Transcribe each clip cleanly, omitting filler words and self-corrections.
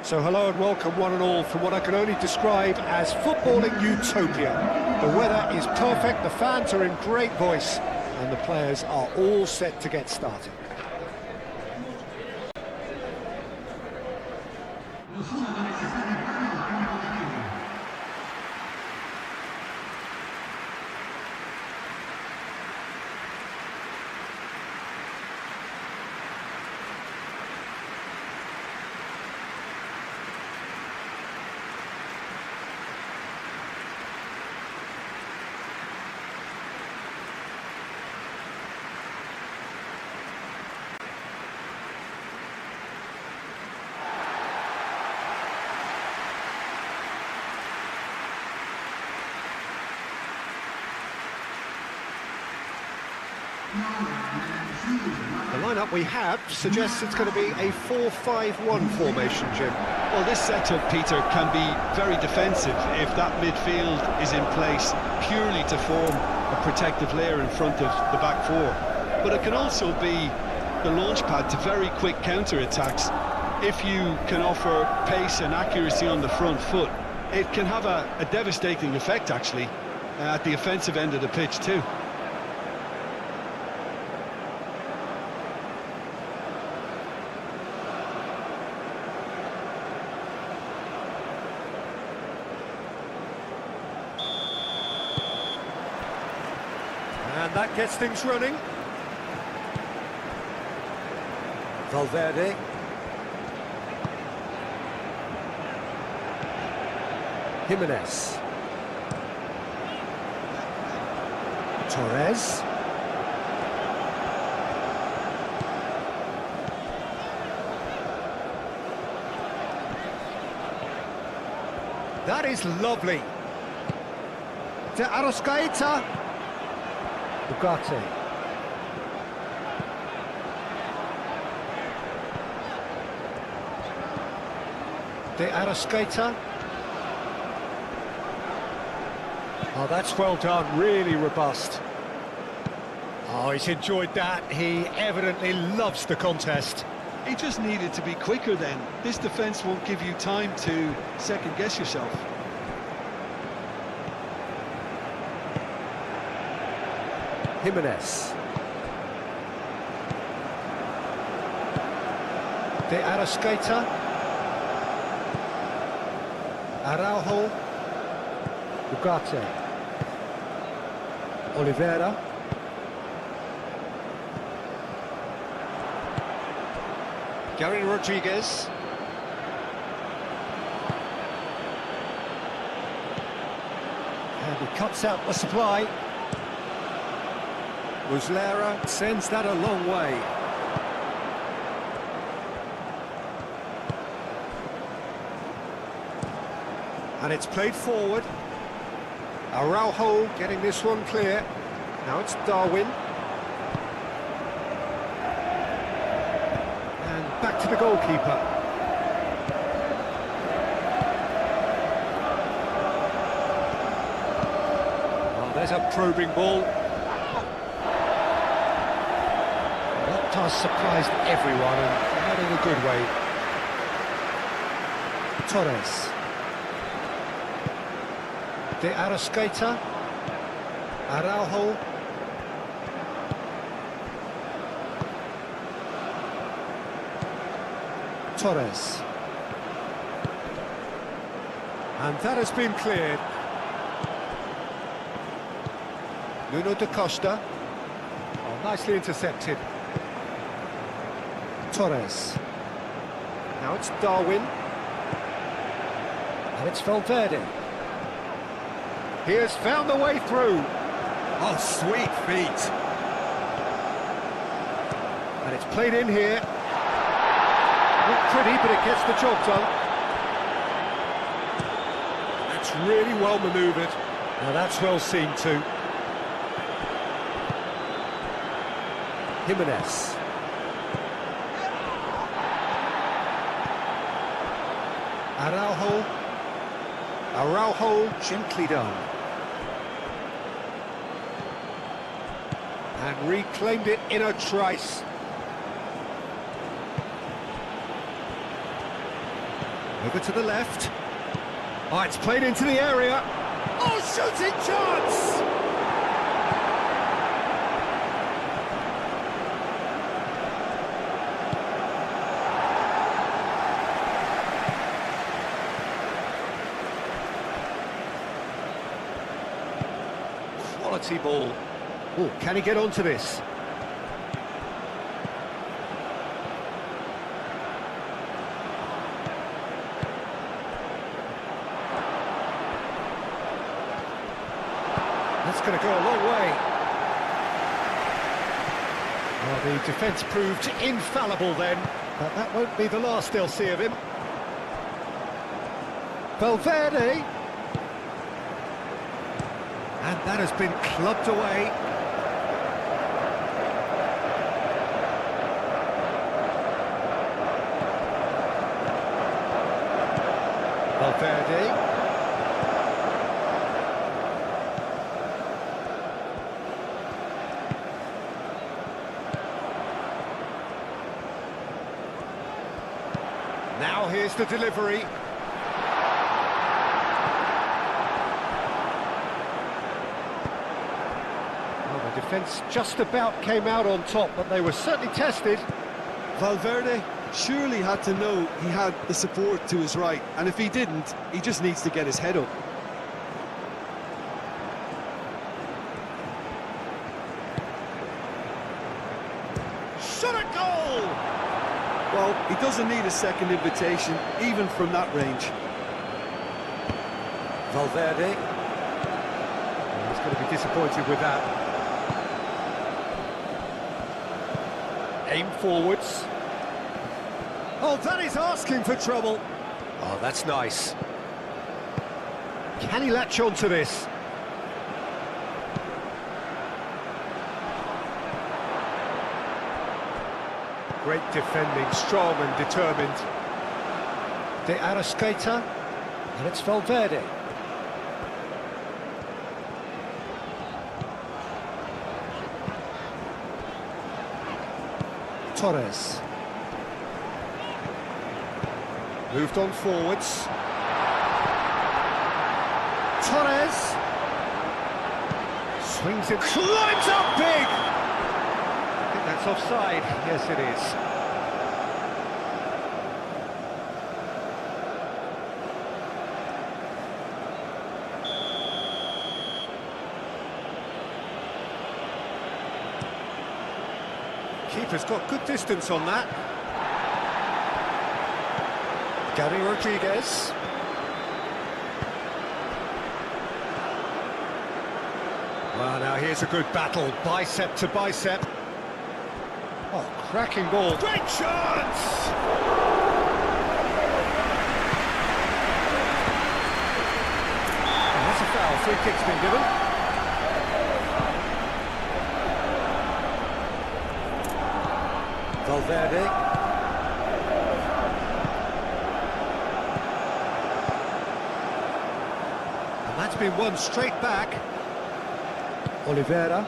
So hello and welcome one and all from what I can only describe as footballing utopia. The weather is perfect, the fans are in great voice, and the players are all set to get started. The lineup we have suggests it's going to be a 4-5-1 formation, Jim. Well, this setup, Peter, can be very defensive if that midfield is in place purely to form a protective layer in front of the back four. But it can also be the launch pad to very quick counter-attacks. If you can offer pace and accuracy on the front foot, it can have a devastating effect, actually, at the offensive end of the pitch too. And that gets things running. Valverde. Jimenez. Torres. That is lovely. To Arrascaeta. Ugarte. De Arrascaeta. Oh, that's well done, really robust. Oh, he's enjoyed that. He evidently loves the contest. He just needed to be quicker then. This defence won't give you time to second-guess yourself. Jimenez. De Arrascaeta. Araujo. Ugarte. Oliveira. Gary Rodriguez. And he cuts out the supply. Muslera sends that a long way. And it's played forward. Araujo getting this one clear. Now it's Darwin. And back to the goalkeeper. Oh, there's a probing ball. That has surprised everyone, and not in a good way. Torres. De Arrascaeta. Araujo. Torres. And that has been cleared. Nuno da Costa. Oh, nicely intercepted. Torres. Now it's Darwin. And it's Valverde. He has found the way through. Oh, sweet feet. And it's played in here. Not pretty, but it gets the job done. That's really well manoeuvred. Now that's well seen too. Jimenez. Araujo. Araujo, gently done. And reclaimed it in a trice. Over to the left. Oh, it's played into the area. Oh, shooting chance! Quality ball. Oh, can he get onto this? That's going to go a long way. Well, the defence proved infallible then, but that won't be the last they'll see of him. Valverde. And that has been clubbed away. Valverde. Now here's the delivery. Well, the defence just about came out on top, but they were certainly tested. Valverde surely had to know he had the support to his right, and if he didn't, he just needs to get his head up. Shot a goal! Well, he doesn't need a second invitation, even from that range. Valverde. He's going to be disappointed with that. Aim forwards. Oh, that is asking for trouble. Oh, that's nice. Can he latch on to this? Great defending, strong and determined. De Arrascaeta, and it's Valverde. Torres. Moved on forwards. Torres. Swings it, climbs up big! I think that's offside. Yes, it is. Keeper's got good distance on that. Gary Rodriguez. Well, now here's a good battle, bicep to bicep. Oh, cracking ball. Great chance! And that's a foul, free kick's been given. Valverde. And that's been won straight back. Oliveira.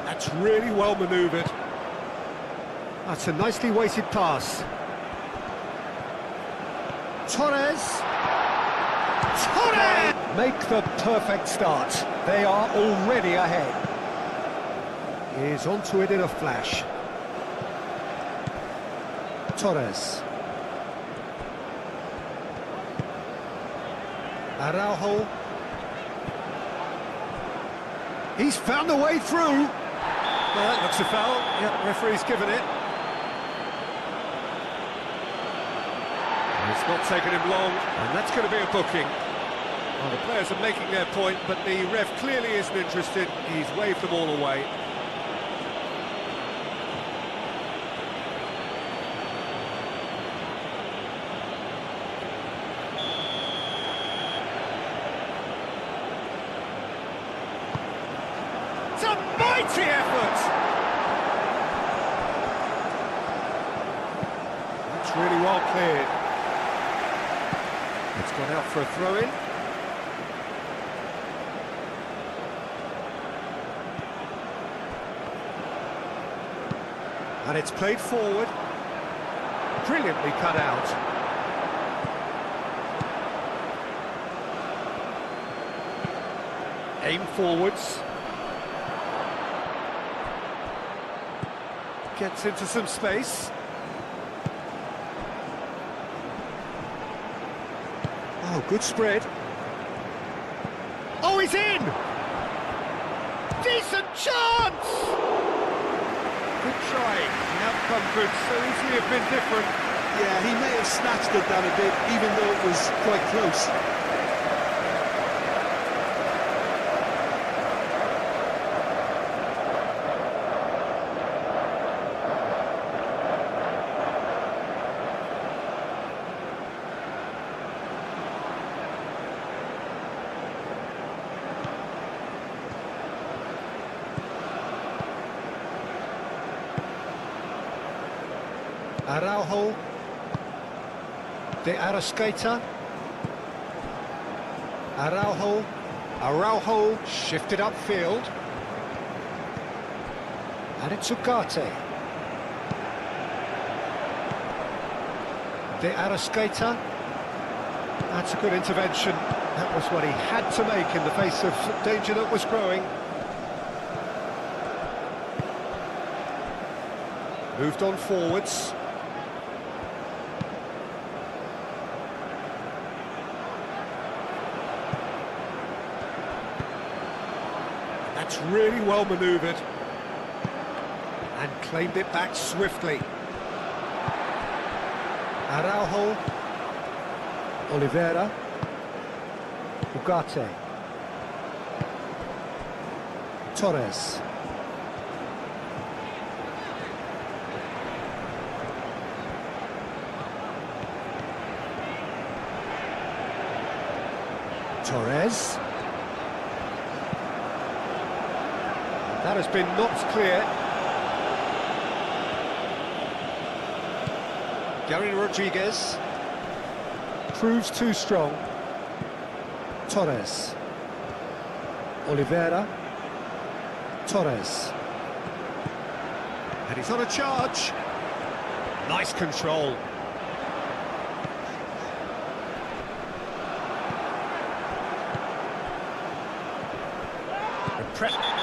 That's really well manoeuvred. That's a nicely weighted pass. Torres! Torres! Make the perfect start. They are already ahead. He's onto it in a flash. Torres. Araujo. He's found a way through. Well, that looks a foul. Yep, referee's given it. It's not taken him long, and that's going to be a booking. Well, the players are making their point, but the ref clearly isn't interested. He's waved them all away. It's a mighty effort! That's really well cleared. It's gone out for a throw-in. And it's played forward. Brilliantly cut out. Aim forwards. Gets into some space. Oh, good spread. Oh, he's in! Decent chance! Good try. The outcome could so easily have been different. Yeah, he may have snatched it down a bit, even though it was quite close. Araujo, De Arrascaeta, Araujo shifted upfield, and it's Ugarte. De Arrascaeta, that's a good intervention. That was what he had to make in the face of danger that was growing. Moved on forwards. That's really well manoeuvred. And claimed it back swiftly. Araujo. Oliveira. Ugarte. Torres. Torres. That has been knocked clear. Gary Rodriguez proves too strong. Torres. Oliveira. Torres. And he's on a charge. Nice control.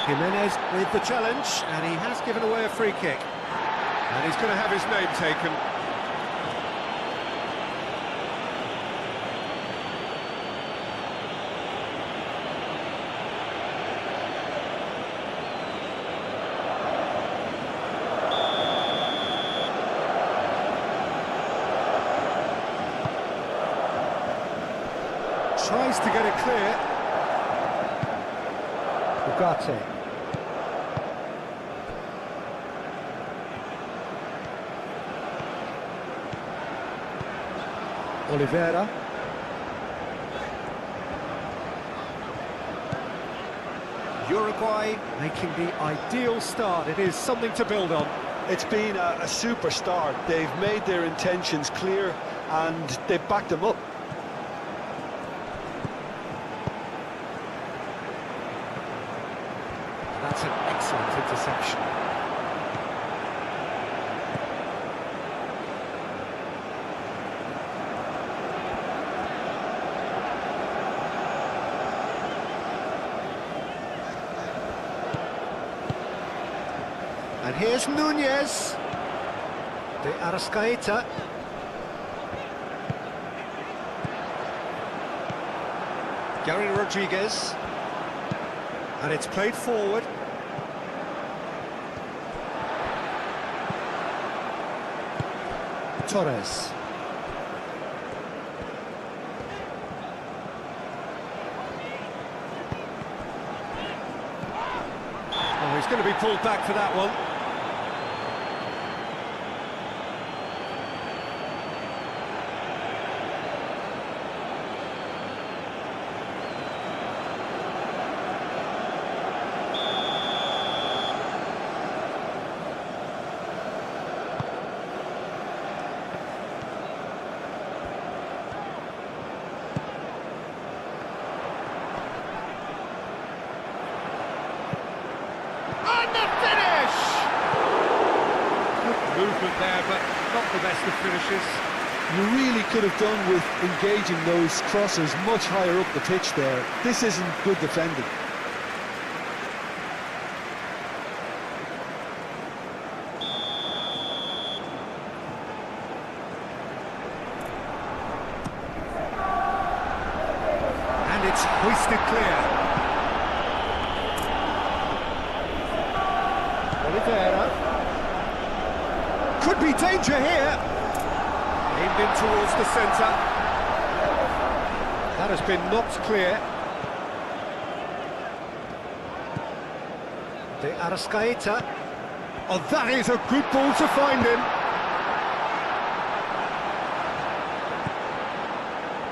Jimenez with the challenge, and he has given away a free kick. And he's going to have his name taken. Tries to get it clear. Ugarte. Oliveira. Uruguay making the ideal start. It is something to build on. It's been a super start. They've made their intentions clear and they've backed them up. That's an excellent interception. And here's Núñez. De Arrascaeta. Gary Rodriguez. And it's played forward. Torres. Oh, he's going to be pulled back for that one. Movement there, but not the best of finishes. You really could have done with engaging those crosses much higher up the pitch there. This isn't good defending. hoisted clear. Oliveira. Could be danger here. Aimed in towards the centre. That has been knocked clear. De Arrascaeta. Oh, that is a good ball to find him.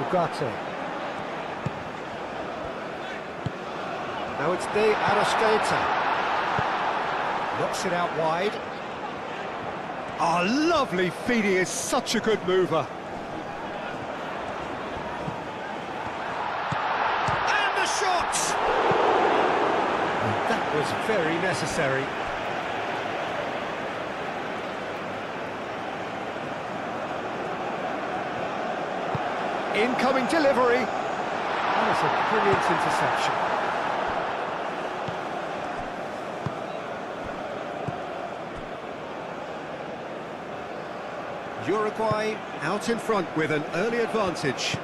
Ugarte. Now it's De Arrascaeta. Knocks it out wide. Oh, lovely feed, he is such a good mover. And the shot! That was very necessary. Incoming delivery. That is a brilliant interception. Uruguay out in front with an early advantage.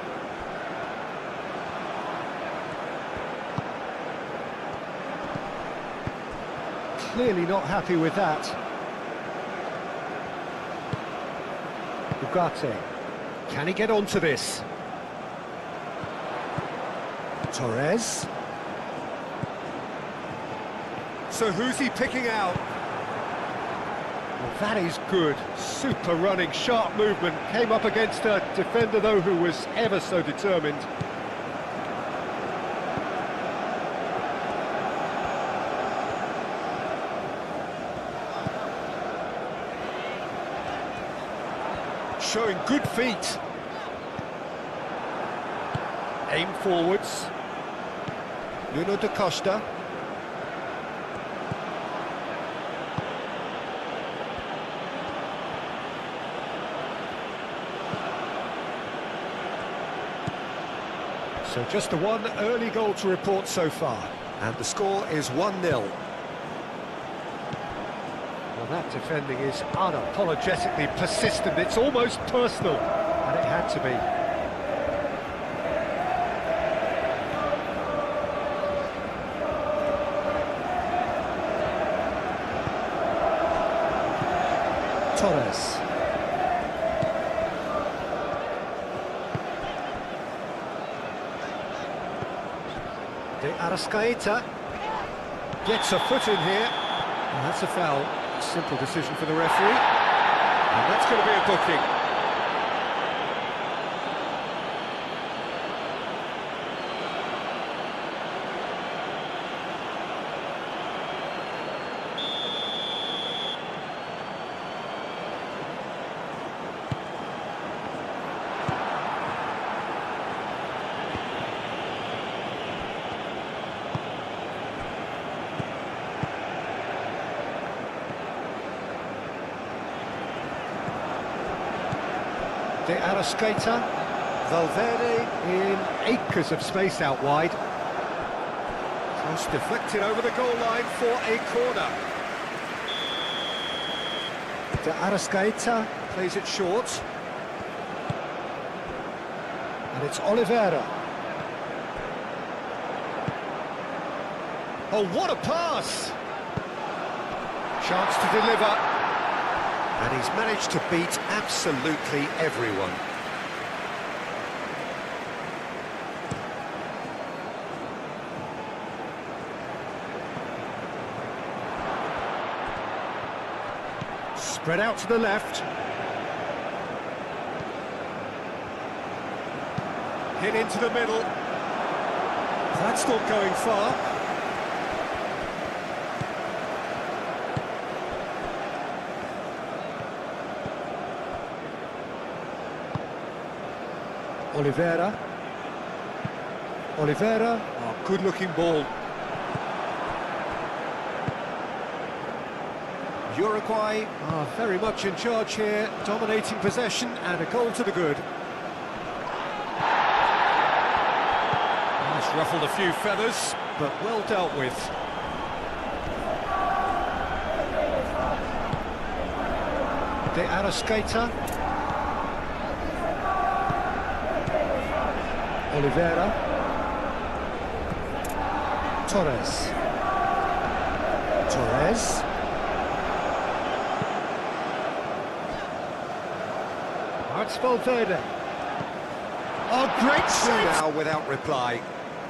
Clearly not happy with that. Ugarte. Can he get onto this? Torres. So who's he picking out? Well, that is good. Super running, sharp movement. Came up against a defender, though, who was ever so determined. Showing good feet. Aim forwards. Nuno da Costa. So just the one early goal to report so far, and the score is 1-0. Well, that defending is unapologetically persistent, it's almost personal, and it had to be. Torres. De Arrascaeta gets a foot in here, and that's a foul. Simple decision for the referee, and that's going to be a booking. De Arrascaeta, Valverde in acres of space out wide. Cross deflected over the goal line for a corner. De Arrascaeta plays it short. And it's Oliveira. Oh, what a pass! Chance to deliver. And he's managed to beat absolutely everyone. Spread out to the left. Hit into the middle. That's not going far. Oliveira. Oliveira, oh, good-looking ball. Uruguay are very much in charge here, dominating possession and a goal to the good. It's ruffled a few feathers, but well dealt with. De Arrascaeta. Oliveira. Torres. Torres. It's Valverde. Oh, great save! Now without reply.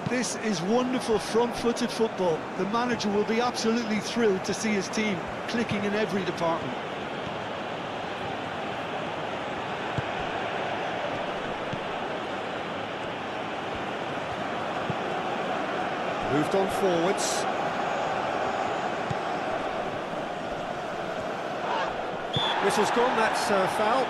This is wonderful front-footed football. The manager will be absolutely thrilled to see his team clicking in every department. Moved on forwards. Whistle's gone, that's a foul.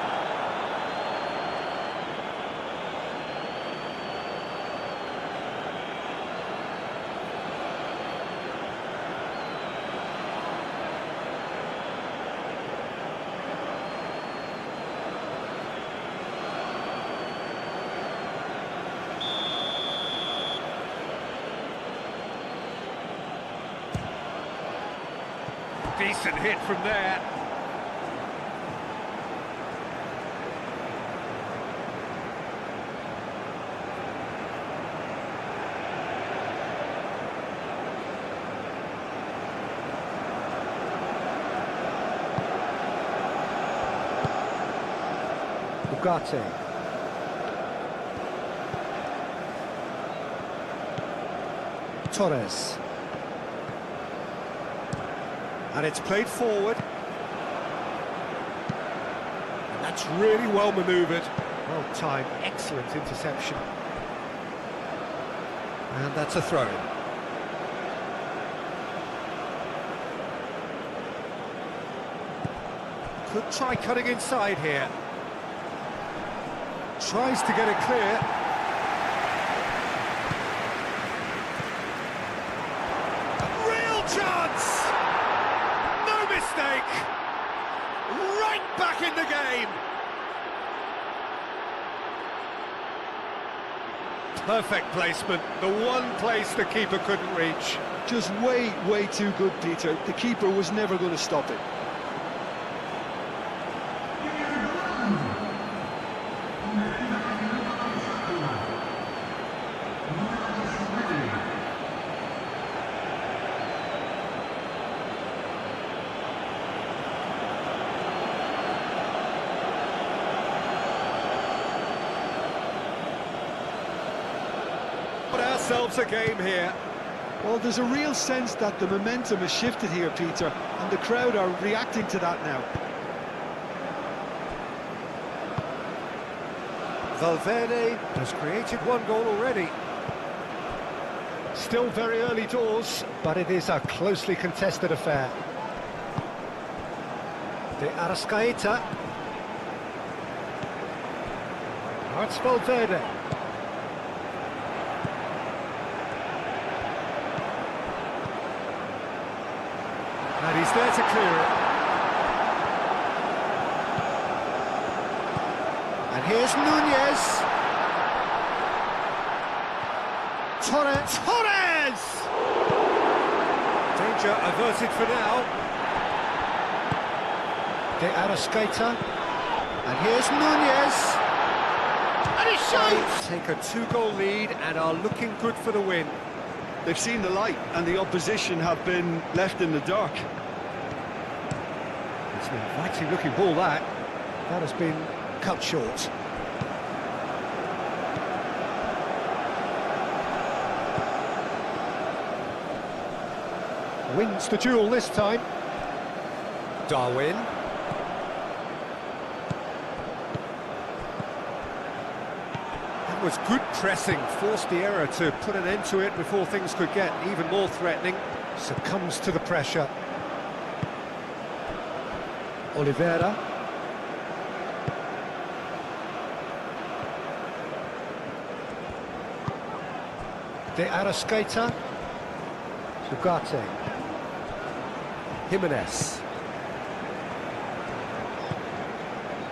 Decent hit from there. Ugarte. Torres. And it's played forward. And that's really well manoeuvred. Well timed, excellent interception. And that's a throw. Could try cutting inside here. Tries to get it clear. Real chance! Mistake! Right back in the game! Perfect placement, the one place the keeper couldn't reach. Just way too good, Peter. The keeper was never going to stop it. Ourselves a game here. Well, there's a real sense that the momentum has shifted here, Peter, and the crowd are reacting to that now. Valverde has created one goal already. Still very early doors, but it is a closely contested affair. De Arrascaeta. Now it's Valverde. And he's there to clear it. And here's Nunez. Torres! Danger averted for now. De Arrascaeta. And here's Nunez. And he shoots! Take a two-goal lead and are looking good for the win. They've seen the light, and the opposition have been left in the dark. It's an inviting-looking ball, that. That has been cut short. Wins the duel this time. Darwin. That was good pressing, forced the error to put an end to it before things could get even more threatening. Succumbs to the pressure. Oliveira. De Arrascaeta. Ugarte. Jimenez.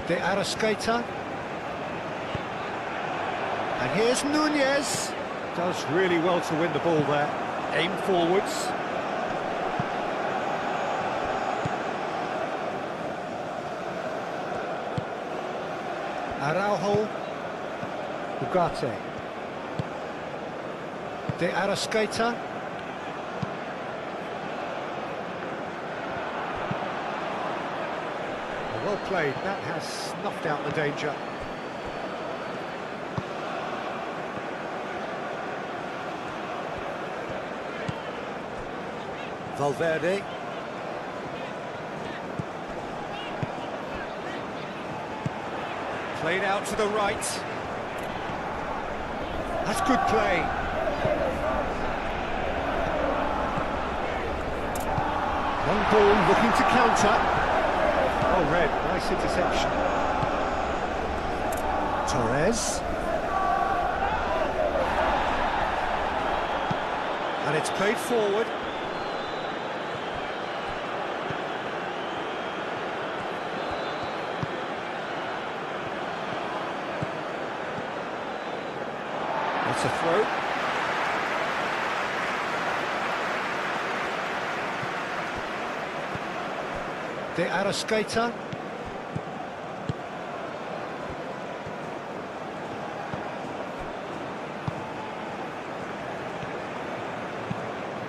De Arrascaeta. And here's Nunez. Does really well to win the ball there. Aim forwards. Araujo. Ugarte. De Arrascaeta. Well played, that has snuffed out the danger. Valverde. Played out to the right. That's good play. Long ball looking to counter. Oh, red, nice interception. Torres. And it's played forward. It's a throw. De Arrascaeta.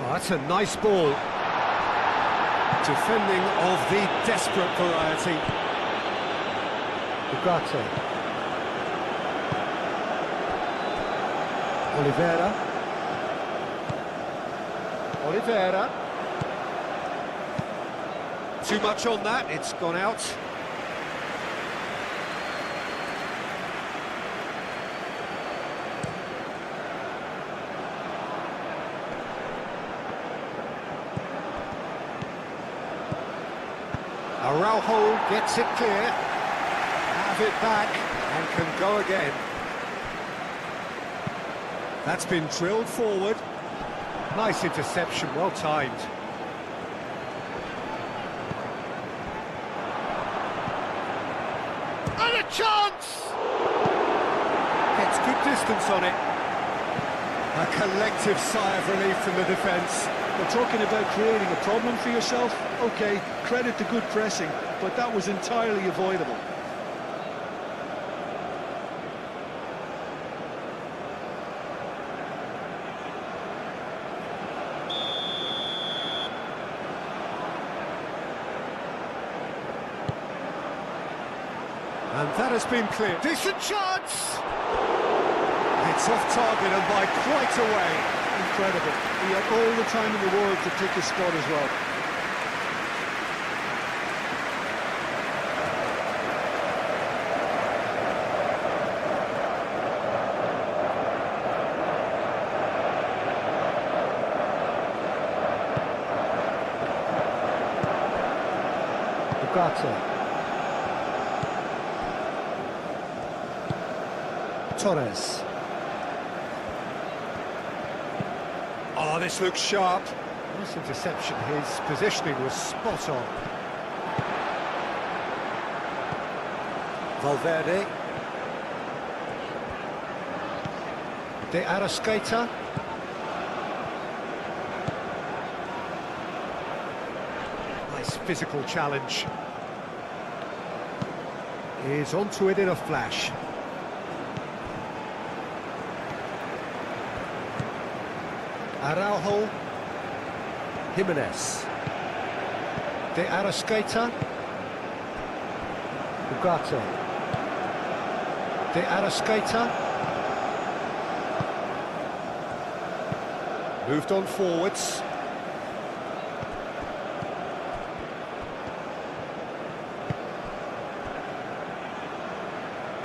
Oh, that's a nice ball. Defending of the desperate variety. Ugarte. Oliveira. Too much on that, it's gone out. Araujo gets it clear, have it back, and can go again. That's been drilled forward. Nice interception, well timed. And a chance! Gets good distance on it. A collective sigh of relief from the defence. We're talking about creating a problem for yourself. OK, credit to good pressing, but that was entirely avoidable. And that has been clear. Decent chance! It's off target and by quite a way. Incredible. He had all the time in the world to pick his spot as well. Ugarte. Torres. Oh, this looks sharp. Nice interception. His positioning was spot on. Valverde. De Arrascaeta. Nice physical challenge. He's onto it in a flash. Araujo, Jimenez, De Arrascaeta, Ugarte, De Arrascaeta, moved on forwards.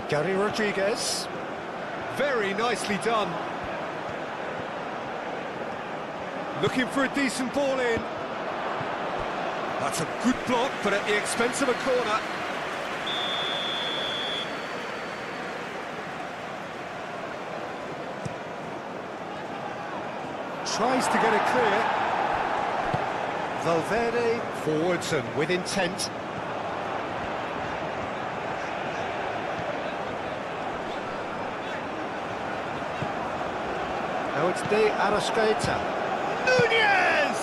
Gary Rodriguez, very nicely done. Looking for a decent ball in. That's a good block, but at the expense of a corner. Tries to get it clear. Valverde forwards and with intent. Now it's De Arrascaeta. Nunez!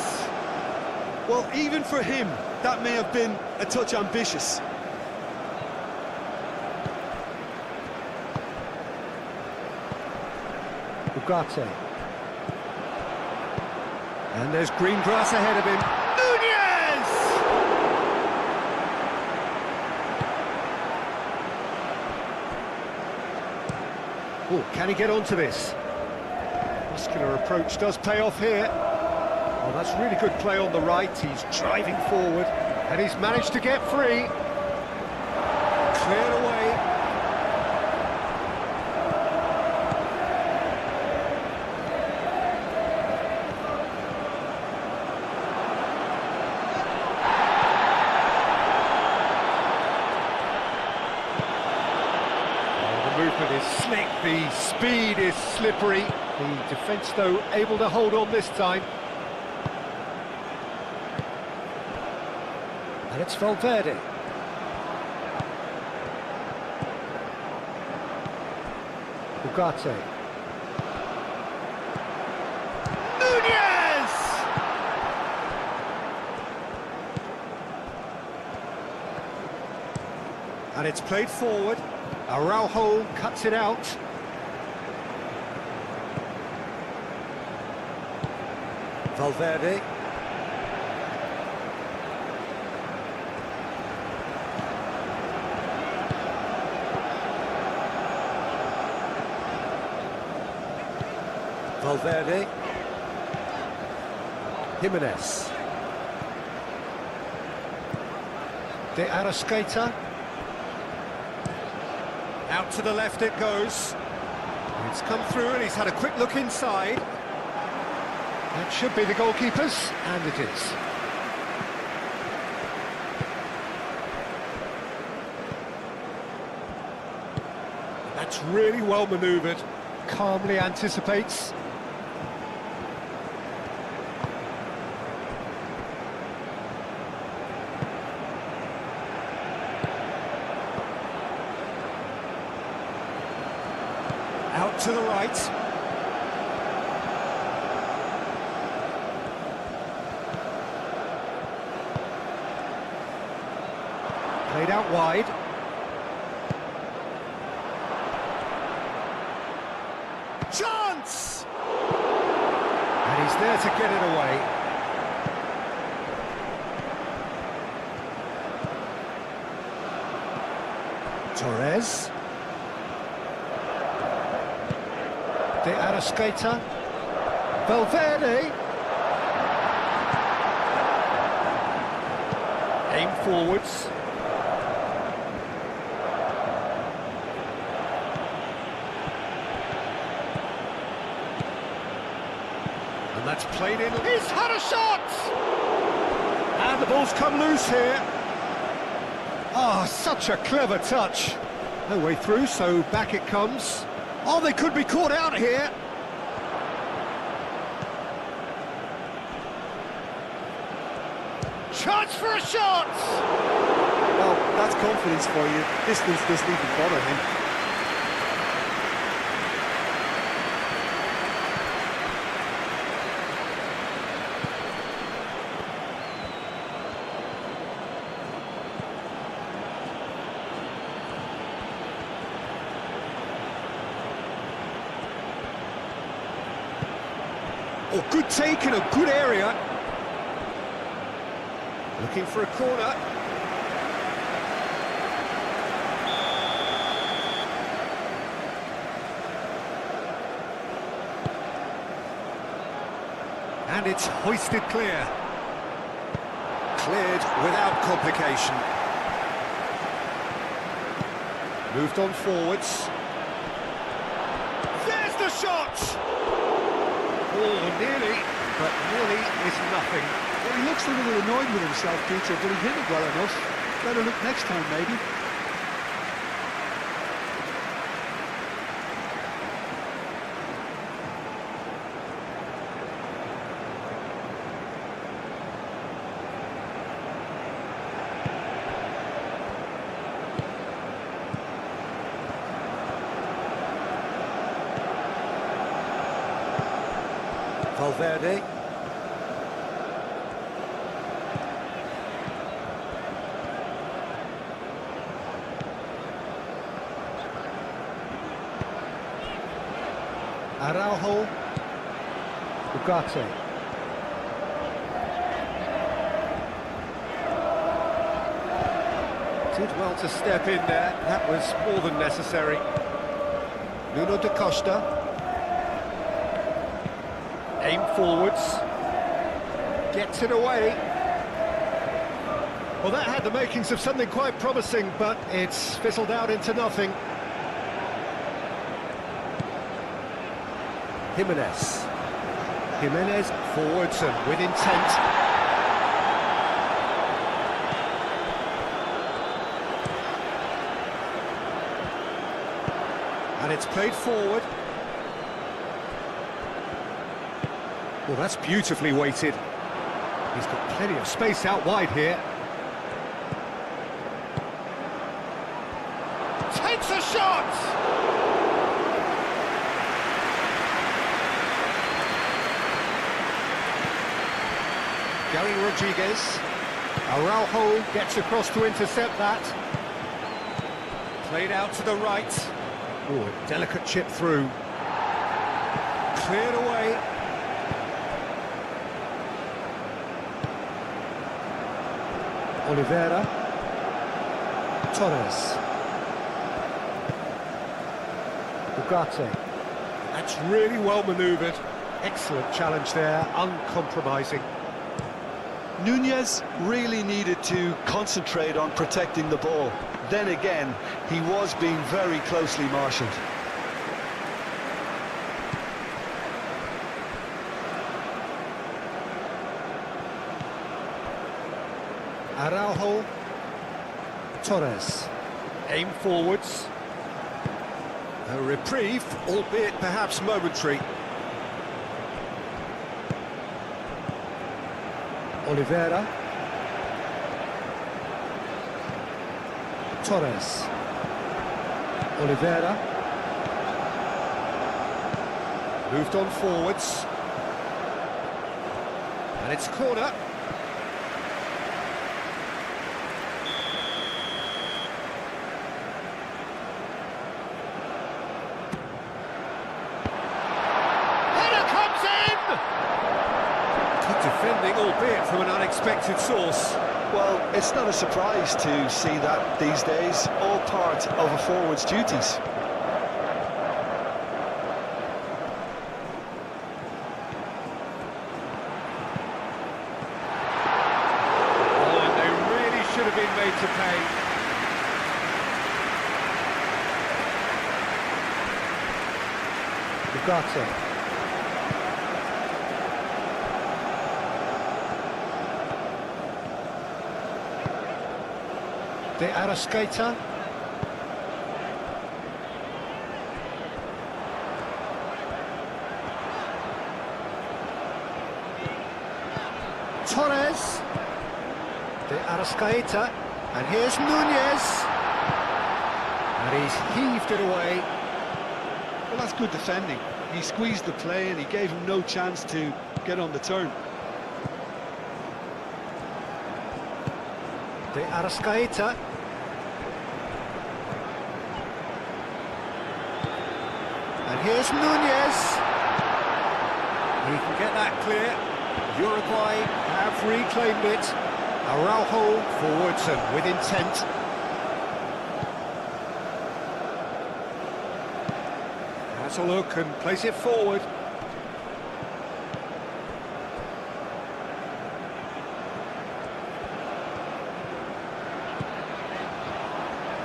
Well, even for him, that may have been a touch ambitious. Ugarte. And there's green grass ahead of him. Nunez! Oh, can he get onto this? Muscular approach does pay off here. Oh, that's really good play on the right. He's driving forward, and he's managed to get free. Cleared away. Oh, the movement is slick, the speed is slippery. The defence, though, able to hold on this time. And it's Valverde. Ugarte. Nunez! And it's played forward. Araujo cuts it out. Valverde. Valverde. Jimenez. De Arrascaeta. Out to the left it goes. It's come through and he's had a quick look inside. That should be the goalkeeper's, and it is. That's really well manoeuvred. Calmly anticipates. Out to the right. Played out wide. Chance! And he's there to get it away. Torres. De Arrascaeta. Valverde. Aim forwards. And that's played in. He's had a shot! And the ball's come loose here. Oh, such a clever touch. No way through, so back it comes. Oh, they could be caught out here. Chance for a shot! Well, that's confidence for you. Distance doesn't even bother him. Oh, good take in a good area. Looking for a corner. And it's hoisted clear. Cleared without complication. Moved on forwards. There's the shot! Oh, nearly, but nearly is nothing. Well, he looks a little annoyed with himself, Peter, but he hit it well enough. Better look next time, maybe. Valverde. Araujo. Ugarte. Did well to step in there. That was more than necessary. Nuno da Costa. Aim forwards. Gets it away. Well, that had the makings of something quite promising, but it's fizzled out into nothing. Jimenez. Jimenez forwards and with intent. And it's played forward. Well, that's beautifully weighted. He's got plenty of space out wide here. Takes a shot! Gary Rodriguez. Araujo gets across to intercept that. Played out to the right. Oh, a delicate chip through. Cleared away. Oliveira. Torres. Ugarte. That's really well manoeuvred. Excellent challenge there, uncompromising. Nunez really needed to concentrate on protecting the ball. Then again, he was being very closely marshalled. Araujo. Torres. Aim forwards. A reprieve, albeit perhaps momentary. Oliveira. Torres. Oliveira. Moved on forwards. And it's corner. Defending, albeit from an unexpected source. Well, it's not a surprise to see that these days, all part of a forward's duties. Oh, and they really should have been made to pay. Ugarte. De Arrascaeta. Torres. De Arrascaeta. And here's Nunez. And he's heaved it away. Well, that's good defending. He squeezed the play and he gave him no chance to get on the turn. De Arrascaeta. And here's Nunez. He can get that clear. Uruguay have reclaimed it. Araujo forwards and with intent. Has a look and plays it forward.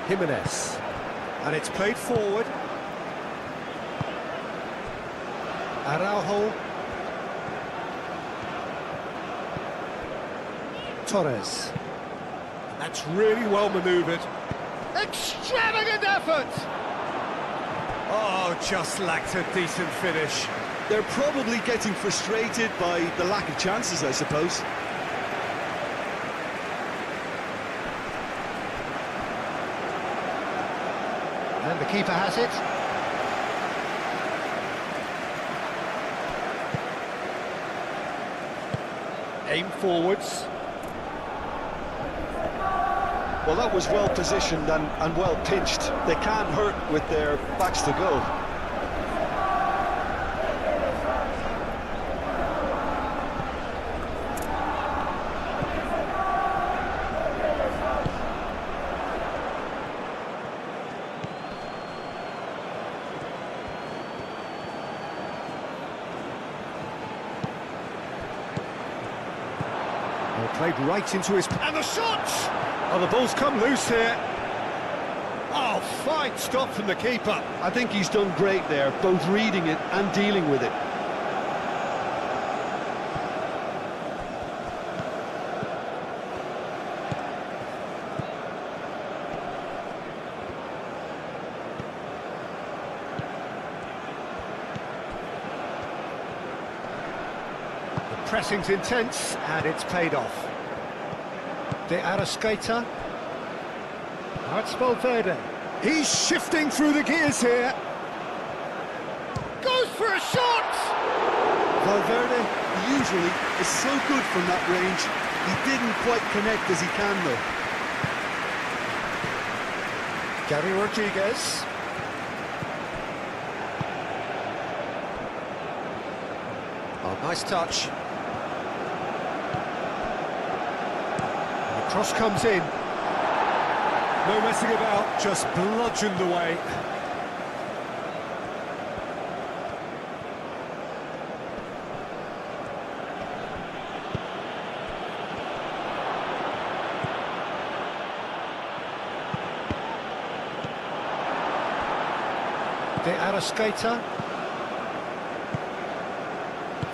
Jimenez. And it's played forward. Araujo. Torres. And that's really well manoeuvred. Extravagant effort! Oh, just lacked a decent finish. They're probably getting frustrated by the lack of chances, I suppose. And the keeper has it. Aim forwards. Well, that was well positioned and well pinched. They can't hurt with their backs to goal. Well, played right into his... And the shot! Oh, the ball's come loose here. Oh, fine stop from the keeper. I think he's done great there, both reading it and dealing with it. The pressing's intense, and it's paid off. The skater. Now it's Valverde. He's shifting through the gears here. Goes for a shot! Valverde usually is so good from that range. He didn't quite connect as he can though. Gary Rodriguez. Oh, nice touch. And the cross comes in. No messing about, just bludgeoned away. The skater.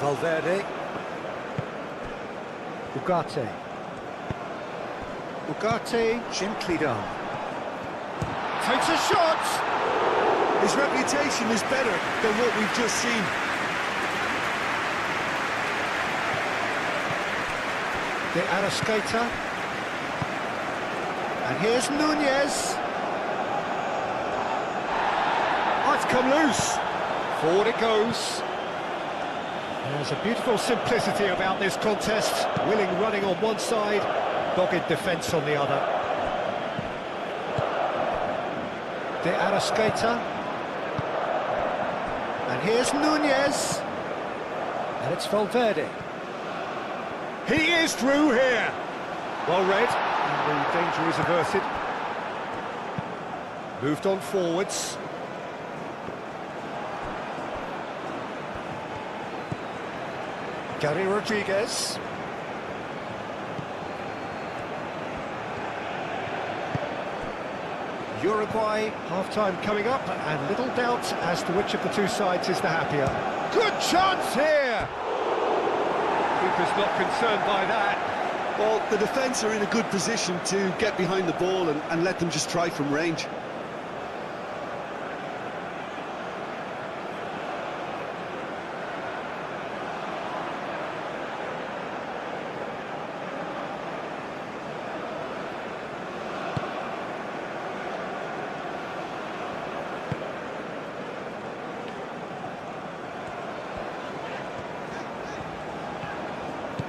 Valverde. Ugarte. Ugarte gently done. Takes a shot! His reputation is better than what we've just seen. The skater. And here's Nunez. Oh, it's come loose. Forward it goes. There's a beautiful simplicity about this contest. Willing running on one side, dogged defence on the other. The skater. And here's Nunez. And it's Valverde. He is through here. Well read, and the danger is averted. Moved on forwards. Gary Rodriguez. Uruguay, half-time coming up, and little doubt as to which of the two sides is the happier. Good chance here! Keeper's not concerned by that. Well, the defence are in a good position to get behind the ball and let them just try from range.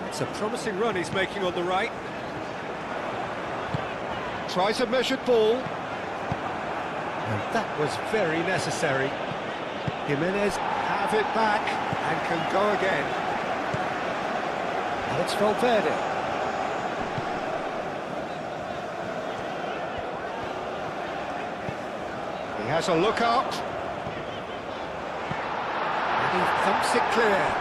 It's a promising run he's making on the right. Tries a measured ball. And that was very necessary. Jimenez have it back and can go again. And it's Valverde. He has a look up. And he thumps it clear.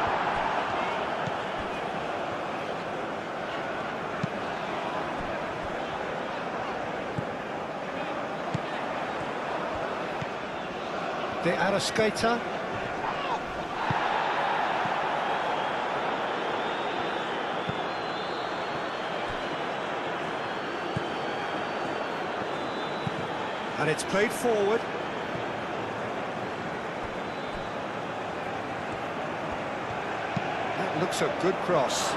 The skater. And it's played forward. That looks a good cross.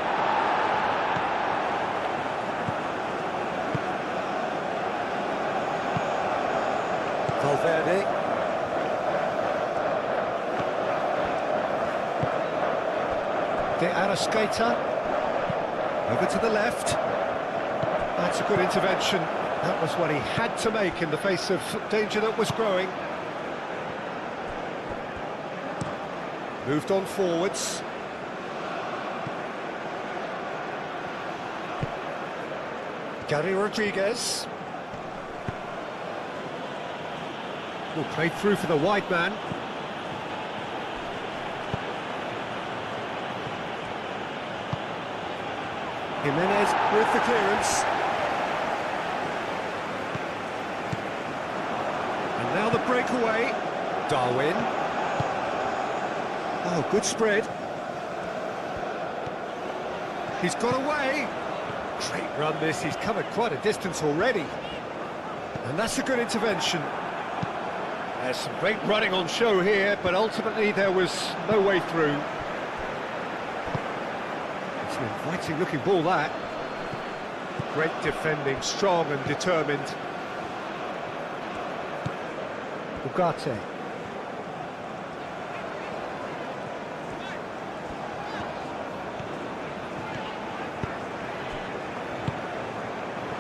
Valverde. The skater. Over to the left. That's a good intervention. That was what he had to make in the face of danger that was growing. Moved on forwards. Gary Rodriguez. Well, played through for the wide man. Jimenez with the clearance. And now the breakaway. Darwin. Oh, good spread. He's got away. Great run this, he's covered quite a distance already. And that's a good intervention. There's some great running on show here, but ultimately there was no way through. It's an inviting looking ball, that. Great defending, strong and determined. Ugarte.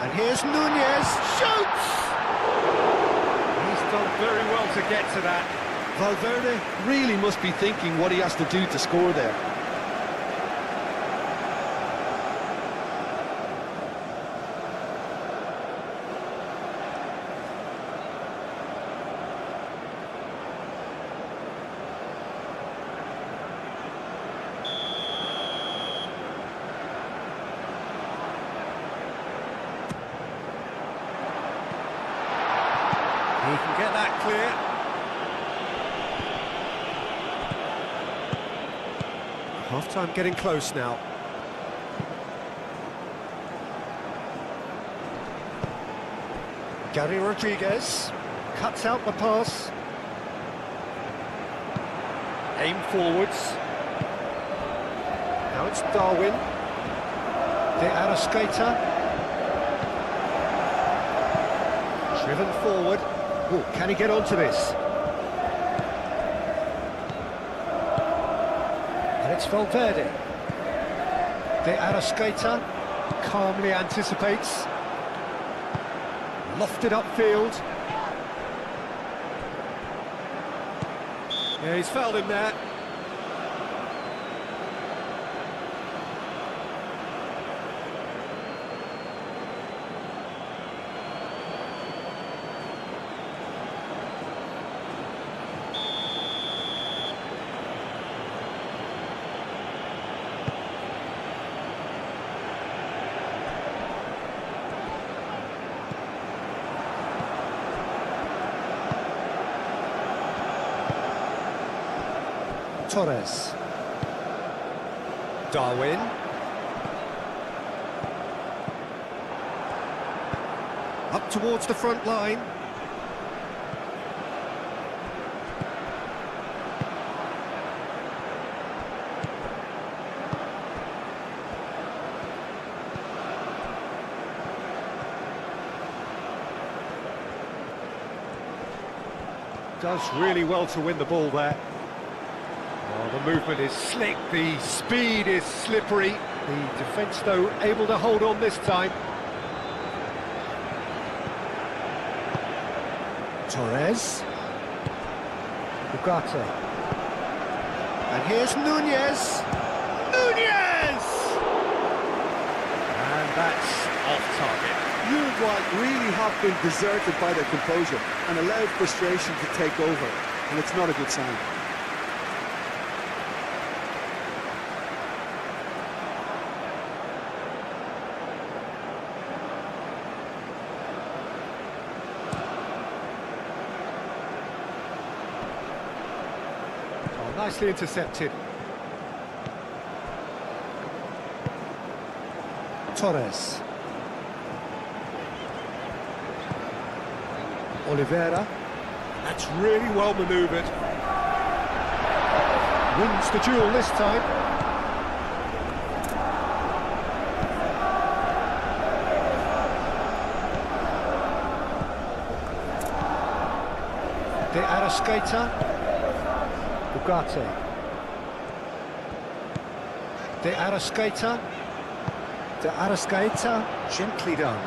And here's Nunez, shoots! He's done very well to get to that. Valverde really must be thinking what he has to do to score there. He can get that clear. Half-time getting close now. Gary Rodriguez cuts out the pass. Aim forwards. Now it's Darwin. De Arrascaeta. Driven forward. Ooh, can he get onto this? And it's Valverde. De Arrascaeta calmly anticipates. Lofted upfield. Yeah, he's fouled him there. Torres. Darwin. Up towards the front line. Does really well to win the ball there. Oh, the movement is slick, the speed is slippery. The defence, though, able to hold on this time. Torres. Ugarte. And here's Nunez. Nunez! And that's off target. Uruguay really have been deserted by their composure and allowed frustration to take over, and it's not a good sign. Oh, nicely intercepted. Torres. Oliveira. That's really well manoeuvred. Wins the duel this time. De Arrascaeta. Ugarte. De Arrascaeta. De Arrascaeta. Gently done.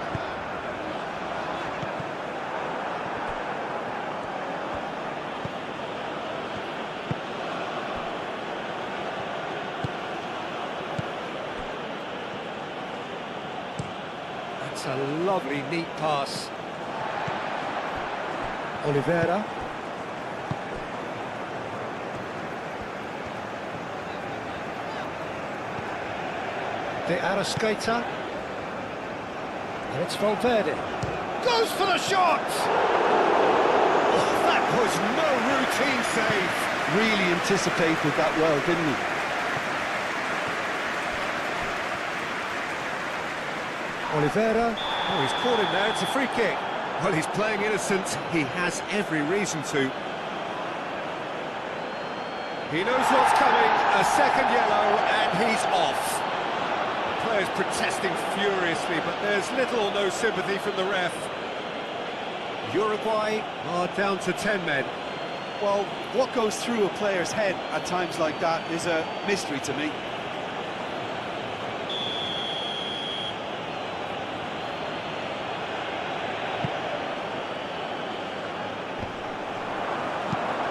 That's a lovely, neat pass. Oliveira. The Arrascaeta. And it's Valverde. Goes for the shot! Oh, that was no routine save. Really anticipated that well, didn't he? Oliveira. Oh, he's caught him there. It's a free kick. Well, he's playing innocent. He has every reason to. He knows what's coming. A second yellow, and he's off. Players protesting furiously, but there's little or no sympathy from the ref. Uruguay are down to 10 men. Well, what goes through a player's head at times like that is a mystery to me.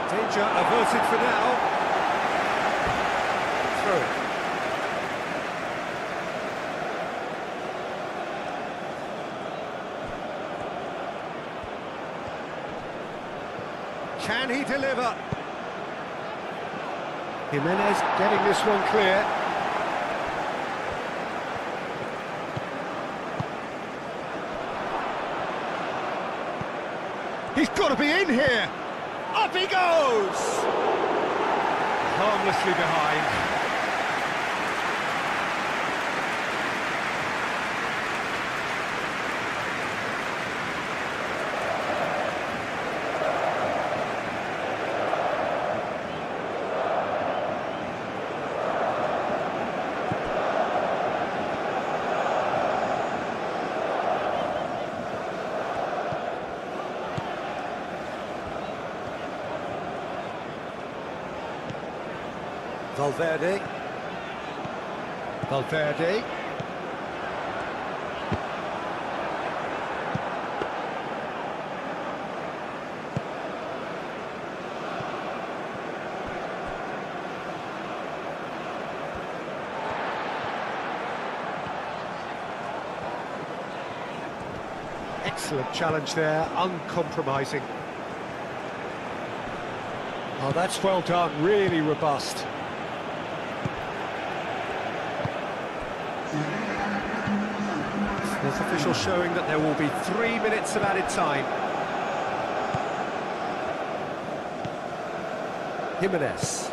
Danger averted for now. Through. Can he deliver? Jimenez getting this one clear. He's got to be in here! Up he goes! Harmlessly behind. Valverde. Valverde. Excellent challenge there, uncompromising. Oh, that's well done, really robust. Fourth official showing that there will be 3 minutes of added time. Jimenez.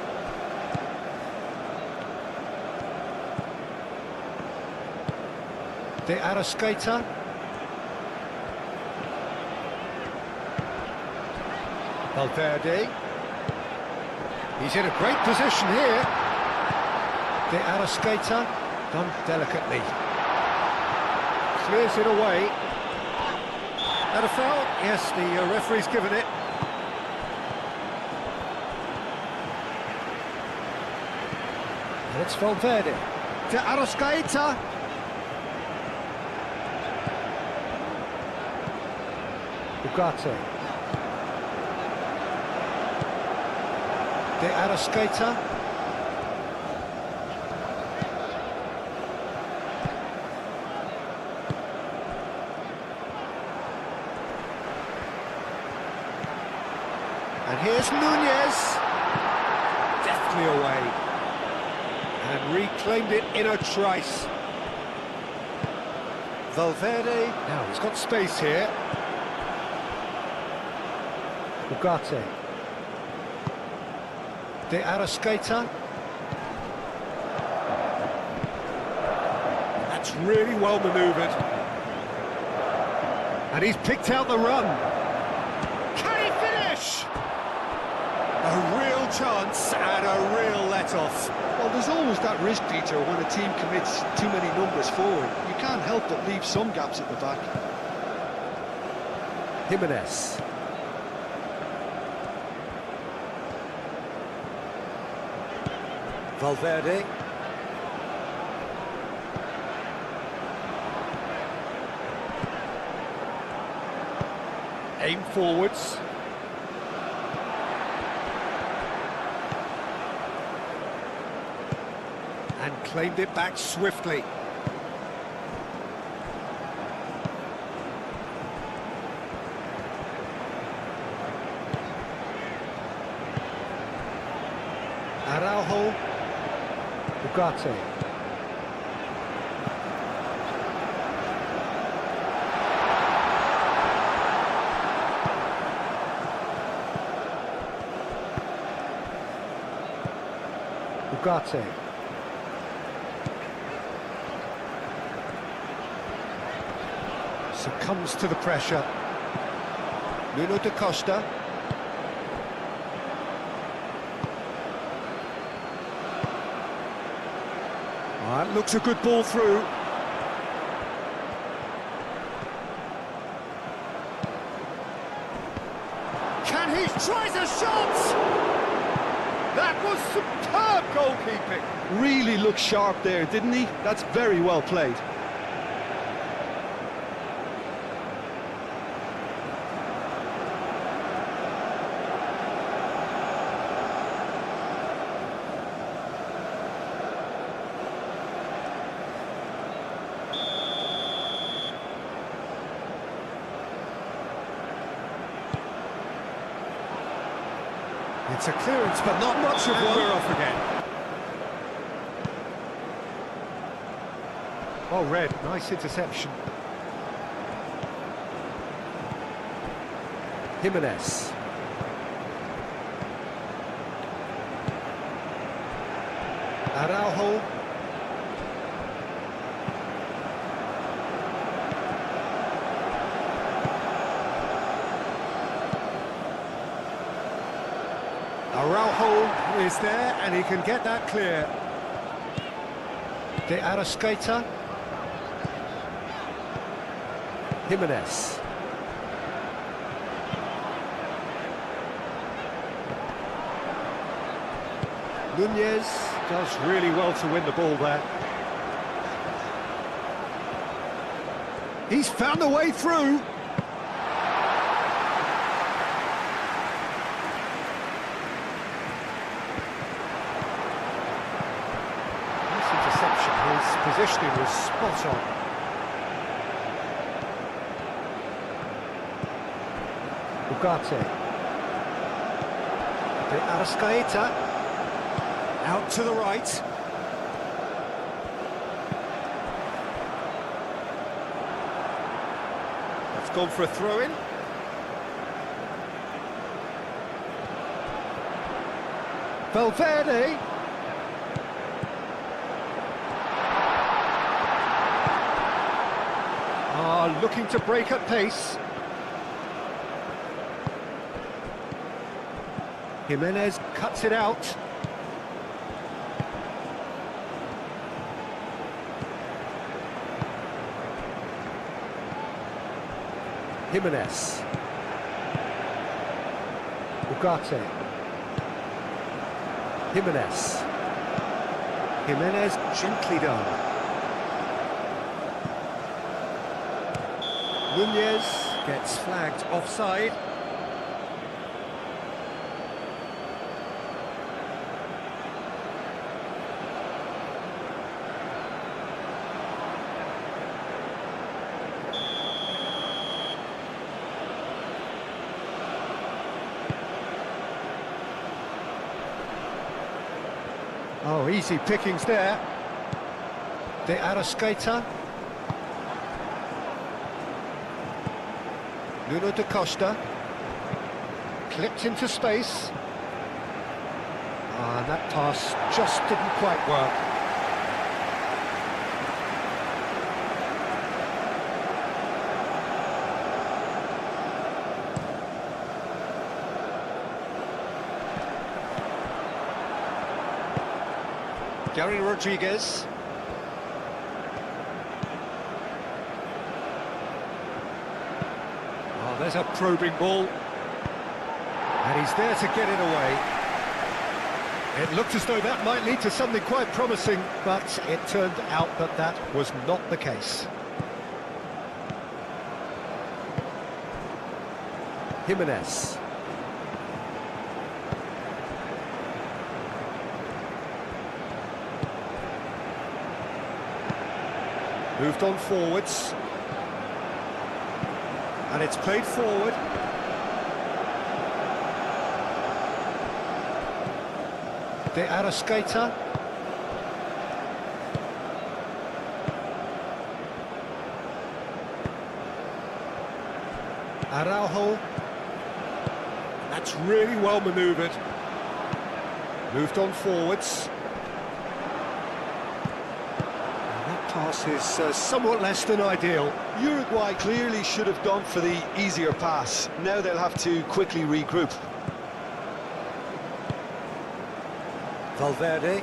The Arrascaeta. Valverde. He's in a great position here. The Arrascaeta, done delicately. Clears it away. That a foul? Yes, the referee's given it. And it's Valverde. To Arrascaeta. Ugarte. De Arrascaeta. And here's Nunez. Deftly away. And reclaimed it in a trice. Valverde. Now he's got space here. Ugarte. De Arrascaeta. That's really well manoeuvred. And he's picked out the run. Can he finish? A real chance and a real let-off. Well, there's always that risk, Peter, when a team commits too many numbers forward. You can't help but leave some gaps at the back. Jimenez. Valverde. Aim forwards. And claimed it back swiftly. Araujo. Ugarte. Ugarte. Succumbs to the pressure. Nuno da Costa. That looks a good ball through. Can he tries a shot? That was superb goalkeeping. Really looked sharp there, didn't he? That's very well played. It's a clearance, but not much of one. We're off again. Oh, Red, nice interception. Jimenez. Araujo. Araujo is there, and he can get that clear. De Arrascaeta. Jimenez. Nunez does really well to win the ball there. He's found a way through. His positioning was spot on. Ugarte. De Arrascaeta. Out to the right. It's gone for a throw-in. Valverde. Looking to break at pace. Jimenez cuts it out. Jimenez. Ugarte. Jimenez. Jimenez gently done. Nunez gets flagged offside. Oh, easy pickings there. De Arrascaeta. Nuno da Costa. Clipped into space. And that pass just didn't quite work. Gary Rodriguez. Oh, there's a probing ball. And he's there to get it away. It looked as though that might lead to something quite promising, but it turned out that that was not the case. Jimenez. Moved on forwards. And it's played forward. De Arrascaeta. Araujo. That's really well manoeuvred. Moved on forwards. Pass is somewhat less than ideal. Uruguay clearly should have gone for the easier pass. Now they'll have to quickly regroup. Valverde.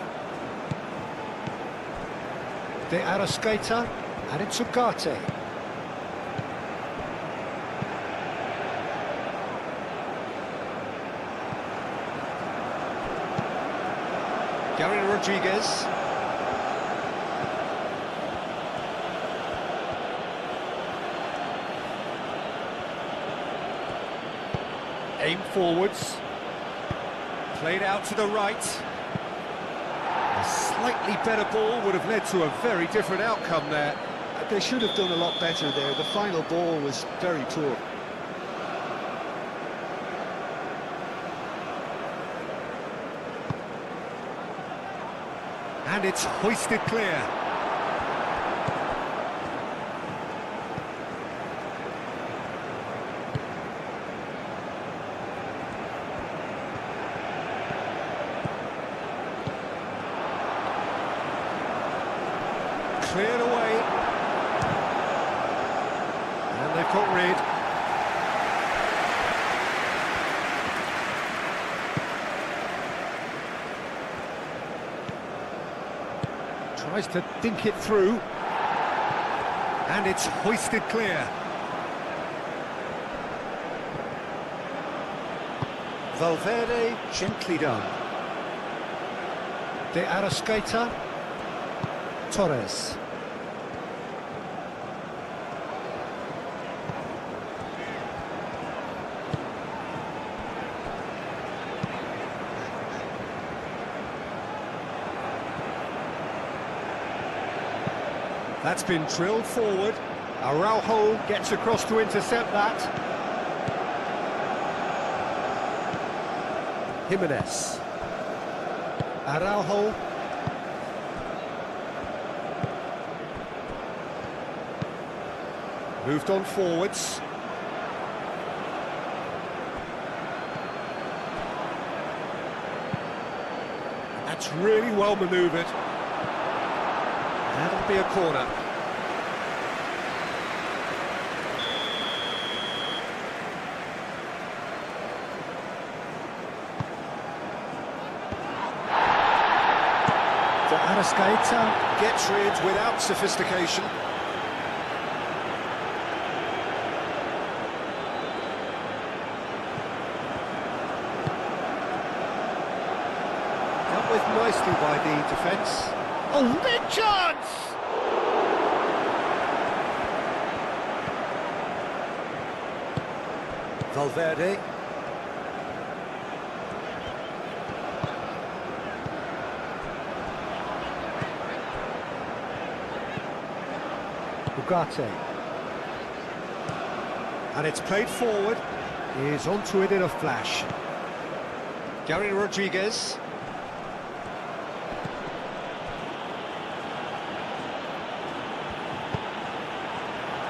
De Arrascaeta, and it's Ugarte. Gary Rodriguez. Aim forwards. Played out to the right. A slightly better ball would have led to a very different outcome there. They should have done a lot better there. The final ball was very poor. And it's hoisted clear. Cleared away. And they've got rid. Tries to dink it through. And it's hoisted clear. Valverde, gently done. De Arrascaeta. Torres. That's been drilled forward. Araujo gets across to intercept that. Jimenez. Araujo. Moved on forwards. That's really well manoeuvred. That'll be a corner. De Arrascaeta gets rid without sophistication. Dealt with nicely by the defence. Oh, big chance! Valverde. Ugarte. And it's played forward. He's onto it in a flash. Gary Rodriguez.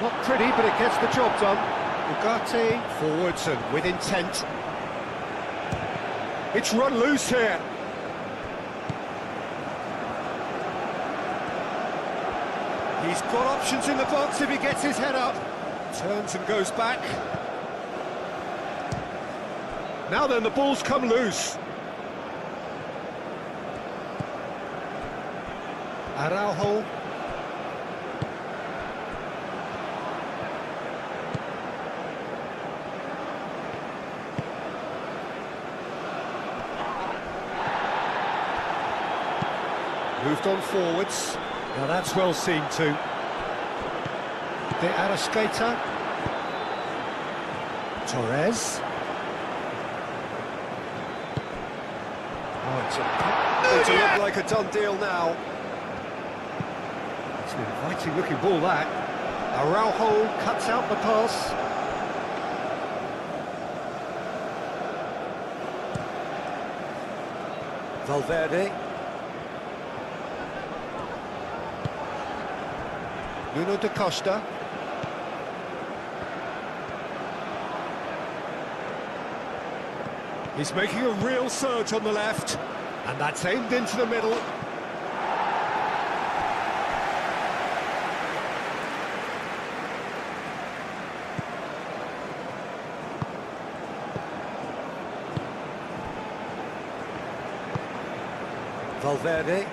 Not pretty, but it gets the job done. Ugarte forwards and with intent. It's run loose here. He's got options in the box if he gets his head up. Turns and goes back. Now then, the ball's come loose. Araujo. Moved on forwards. Now that's well seen too. De Arrascaeta. Torres. Oh, it's a look like a done deal now. It's an inviting looking ball that. Araujo cuts out the pass. Valverde. Nuno da Costa. He's making a real surge on the left, and that's aimed into the middle. Valverde.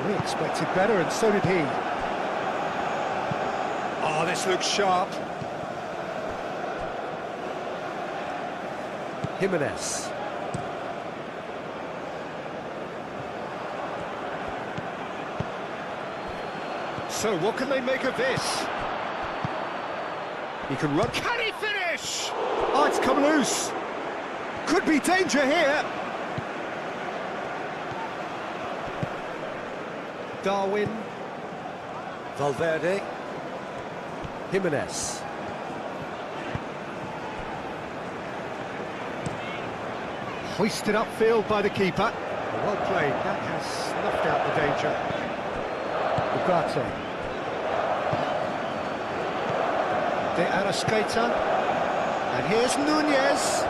We expected better, and so did he. Oh, this looks sharp. Jimenez. So what can they make of this? He can run. Can he finish? Oh, it's come loose. Could be danger here. Darwin. Valverde. Jimenez. Hoisted upfield by the keeper. Well played. That has snuffed out the danger. Ugarte. De Arrascaeta. And here's Nunez.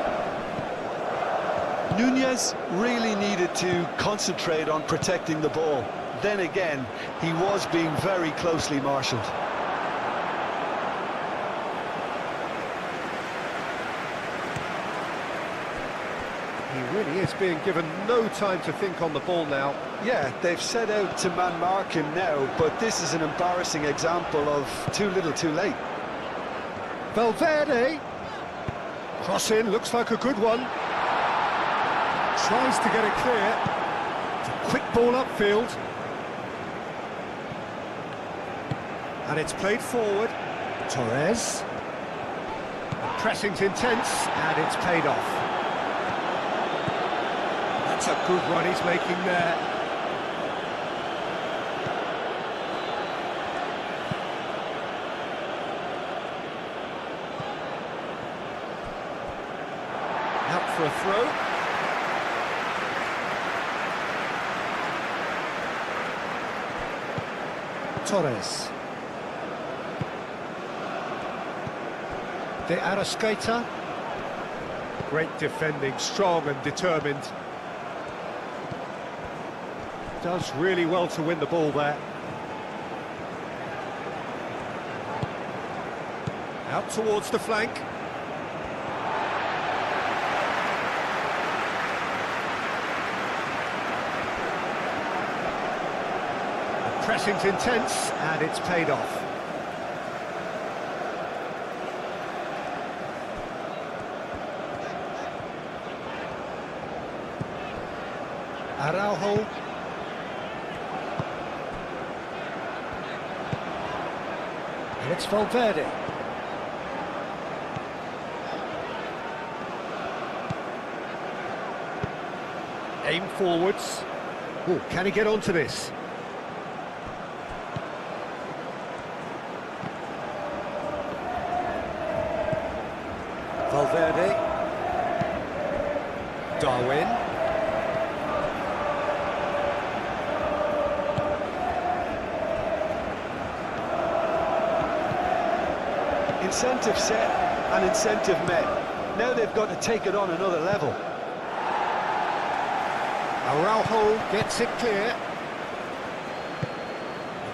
Nunez really needed to concentrate on protecting the ball. Then again, he was being very closely marshalled. He really is being given no time to think on the ball now. Yeah, they've set out to man-mark him now, but this is an embarrassing example of too little too late. Valverde. Cross in, looks like a good one. Tries to get it clear. It's a quick ball upfield. And it's played forward. Torres. The pressing's intense, and it's paid off. That's a good run he's making there. Out for a throw. Torres. De Arrascaeta. Great defending, strong and determined. Does really well to win the ball there. Out towards the flank. The pressing's intense, and it's paid off. Araujo. And it's Valverde. Aim forwards. Oh, can he get onto this? Valverde. Darwin. Incentive set and incentive met. Now they've got to take it on another level. Araujo gets it clear.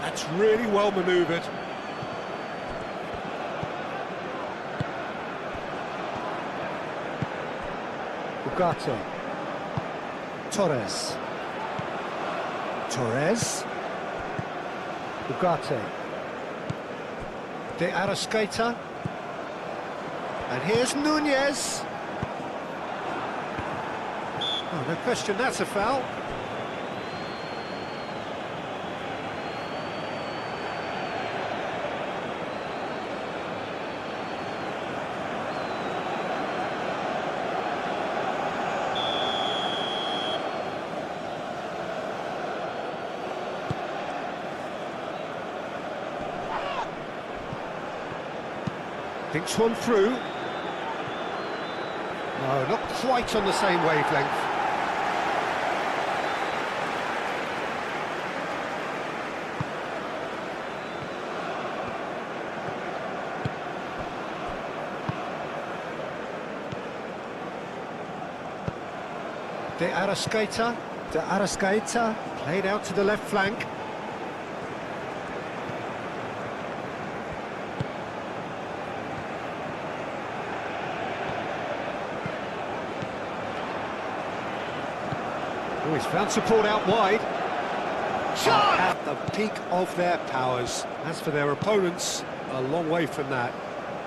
That's really well manoeuvred. Ugarte. Torres. Torres. Ugarte. De Arrascaeta. And here's Nunez. Oh, no question, that's a foul. Thinks one through. No, not quite on the same wavelength. De Arrascaeta. De Arrascaeta. Played out to the left flank. Oh, he's found support out wide. Shot! At the peak of their powers. As for their opponents, a long way from that.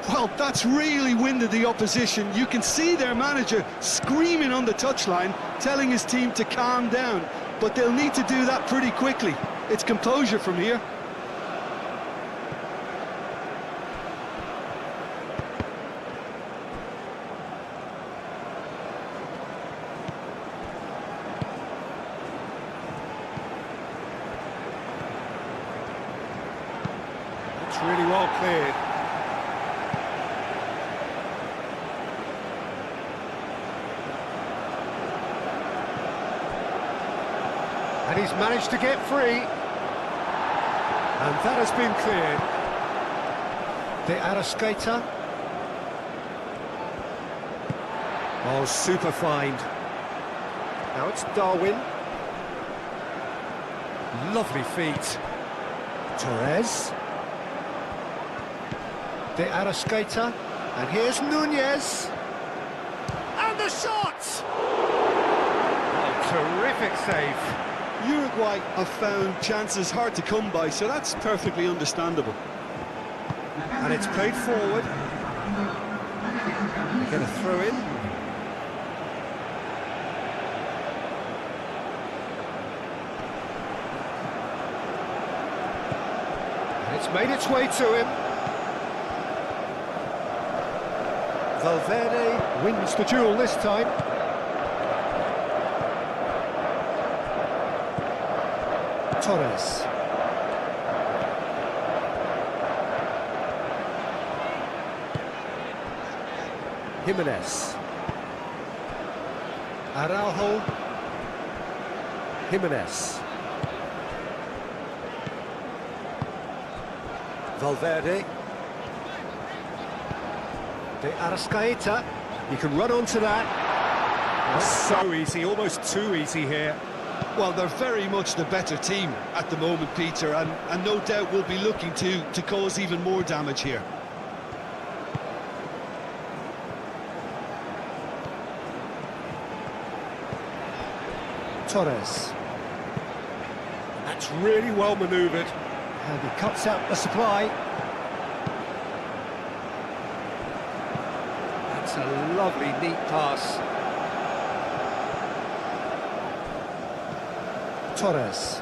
Well, that's really winded the opposition. You can see their manager screaming on the touchline, telling his team to calm down. But they'll need to do that pretty quickly. It's composure from here. It's really well cleared. And he's managed to get free. And that has been cleared. De Arrascaeta. Oh, super find. Now it's Darwin. Lovely feet. Torres. De Arrascaeta. And here's Nunez. And the shot! Oh, terrific save. Uruguay have found chances hard to come by, so that's perfectly understandable. And it's played forward. They get a throw in. And it's made its way to him. Valverde wins the duel this time. Torres. Jimenez. Araujo. Jimenez. Valverde. De Arrascaeta. You can run onto that. Oh, so easy, almost too easy here. Well, they're very much the better team at the moment, Peter, and no doubt will be looking to cause even more damage here. Torres. That's really well manoeuvred. And he cuts out the supply. That's a lovely, neat pass. Torres.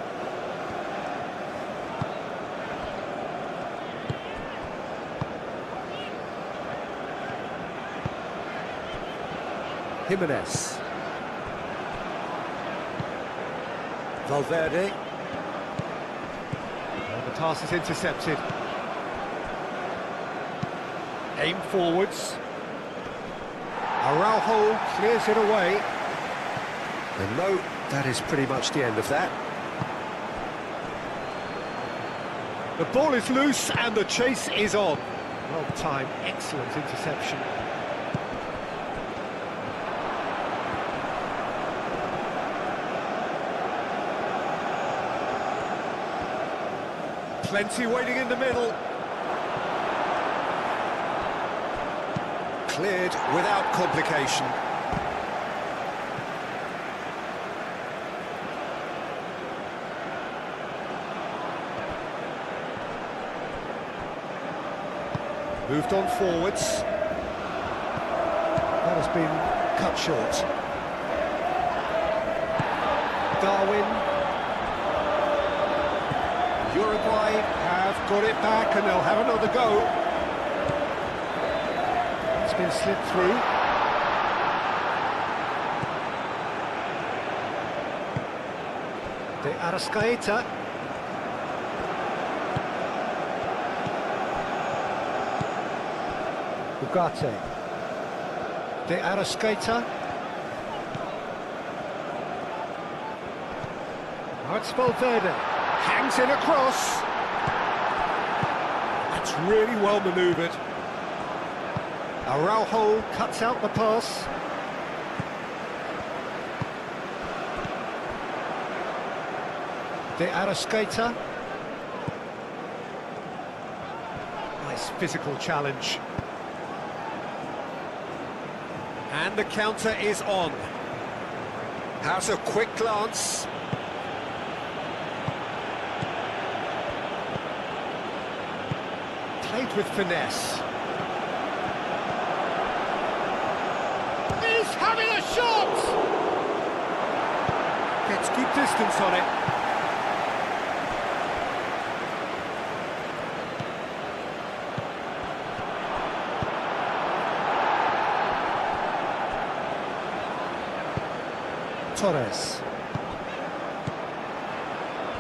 Jimenez. Valverde. And the pass is intercepted. Aim forwards. Araujo clears it away. And no, that is pretty much the end of that. The ball is loose and the chase is on. Well timed, excellent interception. Plenty waiting in the middle. Cleared without complication. Moved on forwards. That has been cut short. Darwin. Uruguay have got it back and they'll have another go. It's been slipped through. De Arrascaeta. Ugarte. De Arrascaeta. Now it's Valverde. Hangs in across. That's really well manoeuvred. Araujo cuts out the pass. De Arrascaeta. Nice physical challenge. And the counter is on. Has a quick glance. Played with finesse. He's having a shot! Gets good distance on it.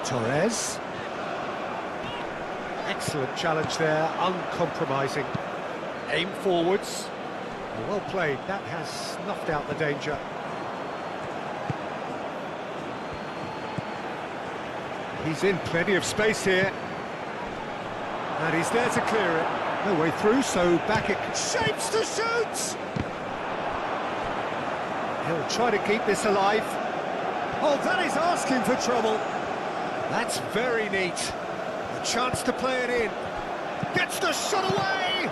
Torres. Excellent challenge there, uncompromising. Aim forwards. Well played, that has snuffed out the danger. He's in plenty of space here. And he's there to clear it. No way through, so back it shapes to shoot! He'll try to keep this alive. Oh, that is asking for trouble. That's very neat. A chance to play it in. Gets the shot away!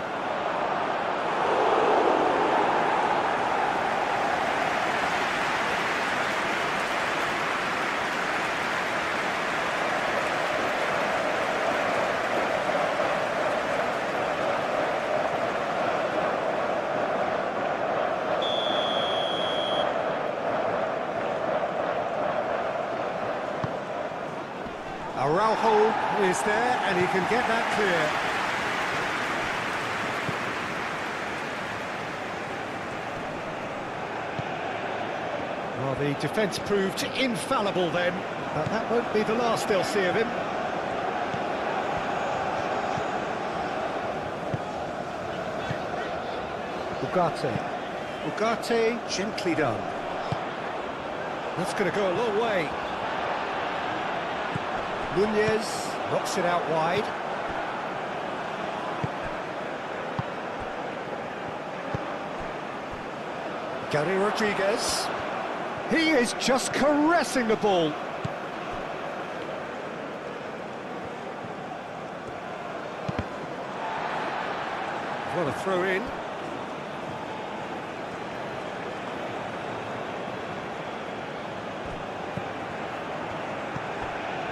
Araujo is there, and he can get that clear. Well, the defence proved infallible then, but that won't be the last they'll see of him. Ugarte, gently done. That's going to go a long way. Nunez knocks it out wide. Gary Rodriguez. He is just caressing the ball. What a throw in.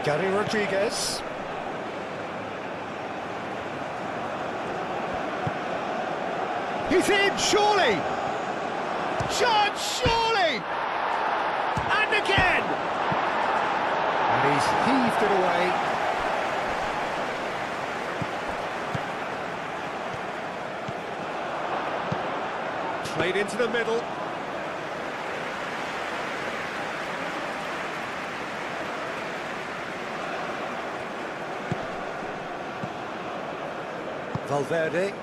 Gary Rodriguez. He's in, surely! Chance, surely! And again! And he's heaved it away. Played into the middle. Valverde.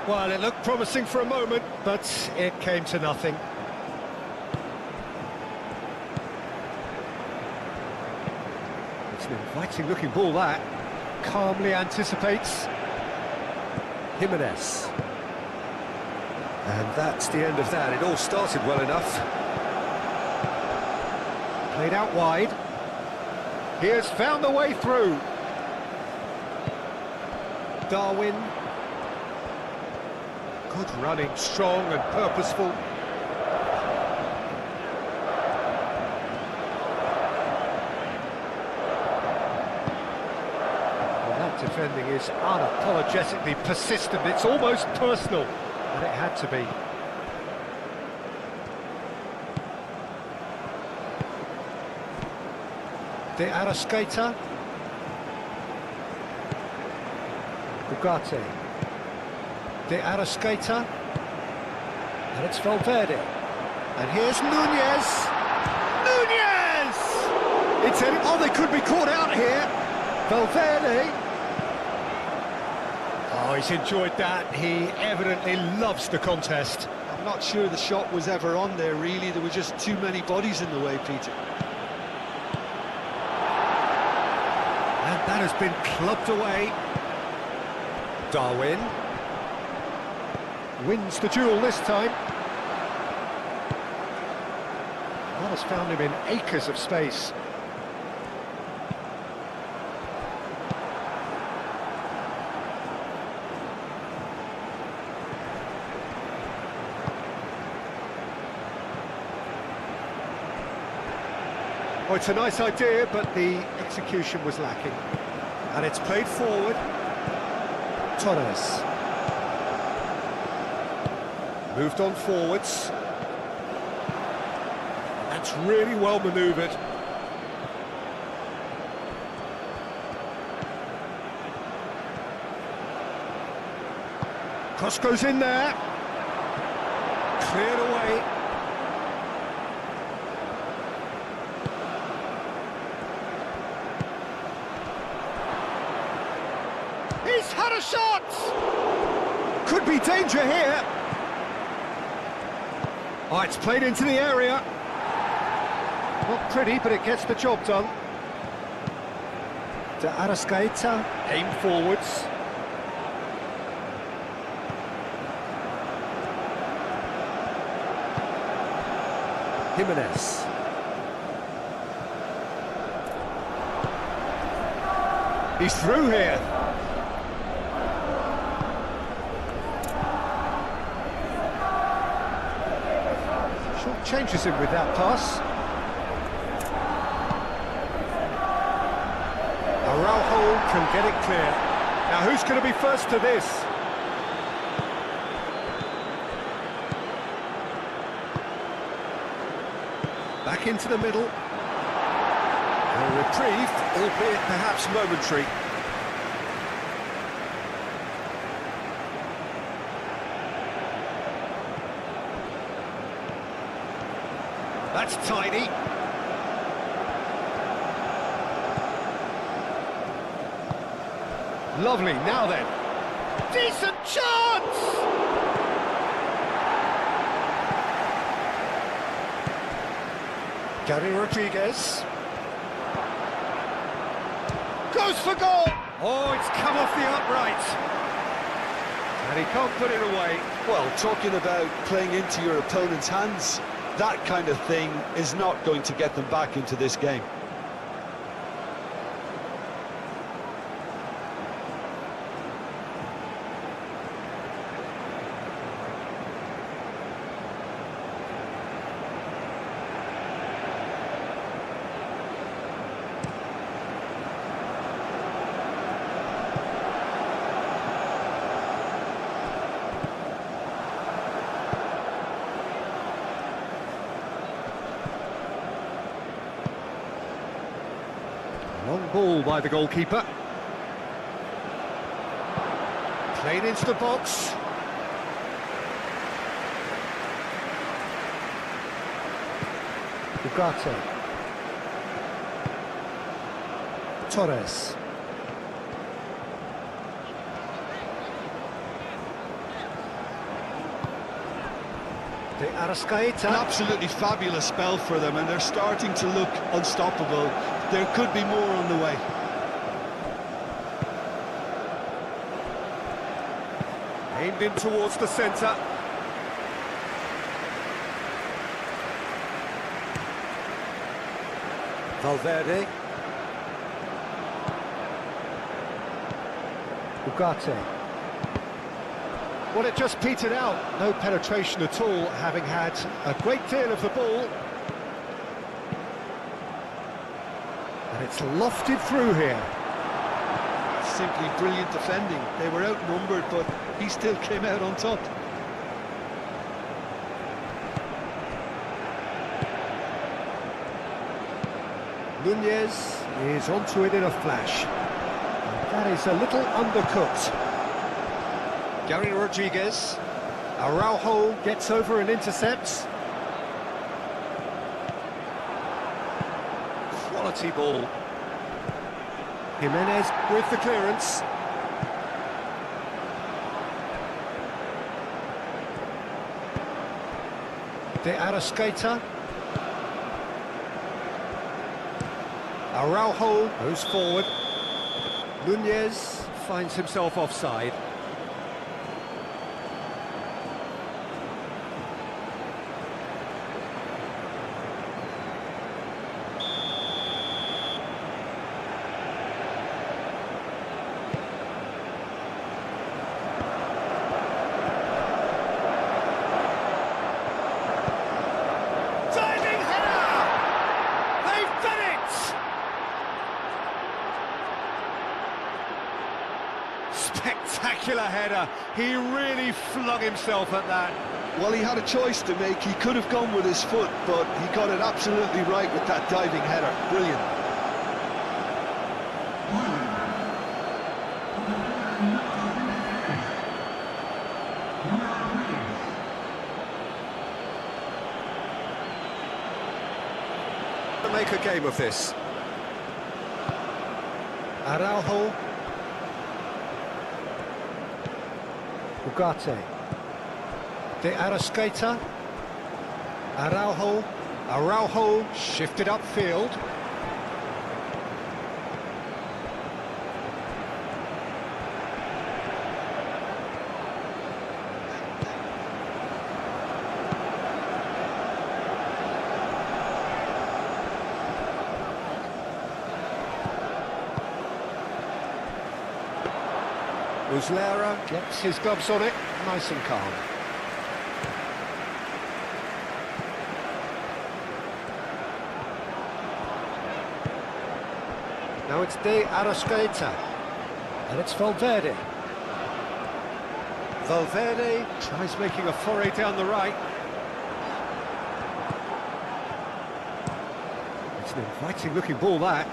Well, it looked promising for a moment, but it came to nothing. It's an inviting-looking ball, that. Calmly anticipates. Jimenez. And that's the end of that. It all started well enough. Played out wide. He has found the way through. Darwin. Good running, strong and purposeful. Well, that defending is unapologetically persistent. It's almost personal, and it had to be. De Arrascaeta. Ugarte. De Arrascaeta. And it's Valverde. And here's Nunez. Nunez! It's an... Oh, they could be caught out here. Valverde. Oh, he's enjoyed that. He evidently loves the contest. I'm not sure the shot was ever on there, really. There were just too many bodies in the way, Peter. And that has been clubbed away. Darwin wins the duel this time. Well, has found him in acres of space. Oh, it's a nice idea, but the execution was lacking. And it's played forward. Torres. Moved on forwards. That's really well manoeuvred. Cross goes in there. Cleared away. He's had a shot! Could be danger here. Oh, it's played into the area. Not pretty, but it gets the job done. De Arrascaeta, aim forwards. Jimenez. He's through here. Short changes him with that pass. Araujo can get it clear. Now who's going to be first to this? Back into the middle. A reprieve, albeit perhaps momentary. That's tidy. Lovely, now then. Decent chance! Gary Rodriguez. Goes for goal! Oh, it's come off the upright. And he can't put it away. Well, talking about playing into your opponent's hands, that kind of thing is not going to get them back into this game. Long ball by the goalkeeper. Played into the box. Ugarte. Torres. De Arrascaeta. An absolutely fabulous spell for them, and they're starting to look unstoppable. There could be more on the way. Aimed in towards the centre. Valverde. Ugarte. Well, it just petered out. No penetration at all, having had a great deal of the ball. And it's lofted through here. Simply brilliant defending. They were outnumbered, but he still came out on top. Nunez is onto it in a flash. And that is a little undercooked. Gary Rodriguez. Araujo gets over and intercepts. Quality ball. Jimenez with the clearance. De Arrascaeta. Araujo goes forward. Nunez finds himself offside. Diving header! They've done spectacular header. He really flung himself at that. Well, he had a choice to make. He could have gone with his foot, but he got it absolutely right with that diving header. Brilliant. To make a game of this. Araujo. Ugarte. De Arrascaeta. Araujo shifted upfield. Muslera gets his gloves on it, nice and calm. Now it's De Arrascaeta, and it's Valverde. Valverde tries making a foray down the right. It's an inviting looking ball, that.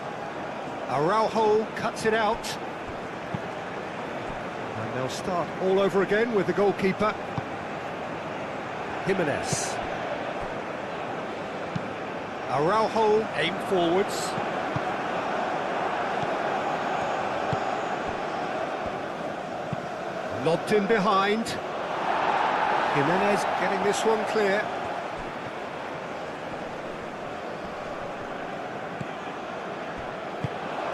Araujo cuts it out. And they'll start all over again with the goalkeeper. Jimenez. Araujo aimed forwards. Lobbed in behind. Jimenez getting this one clear.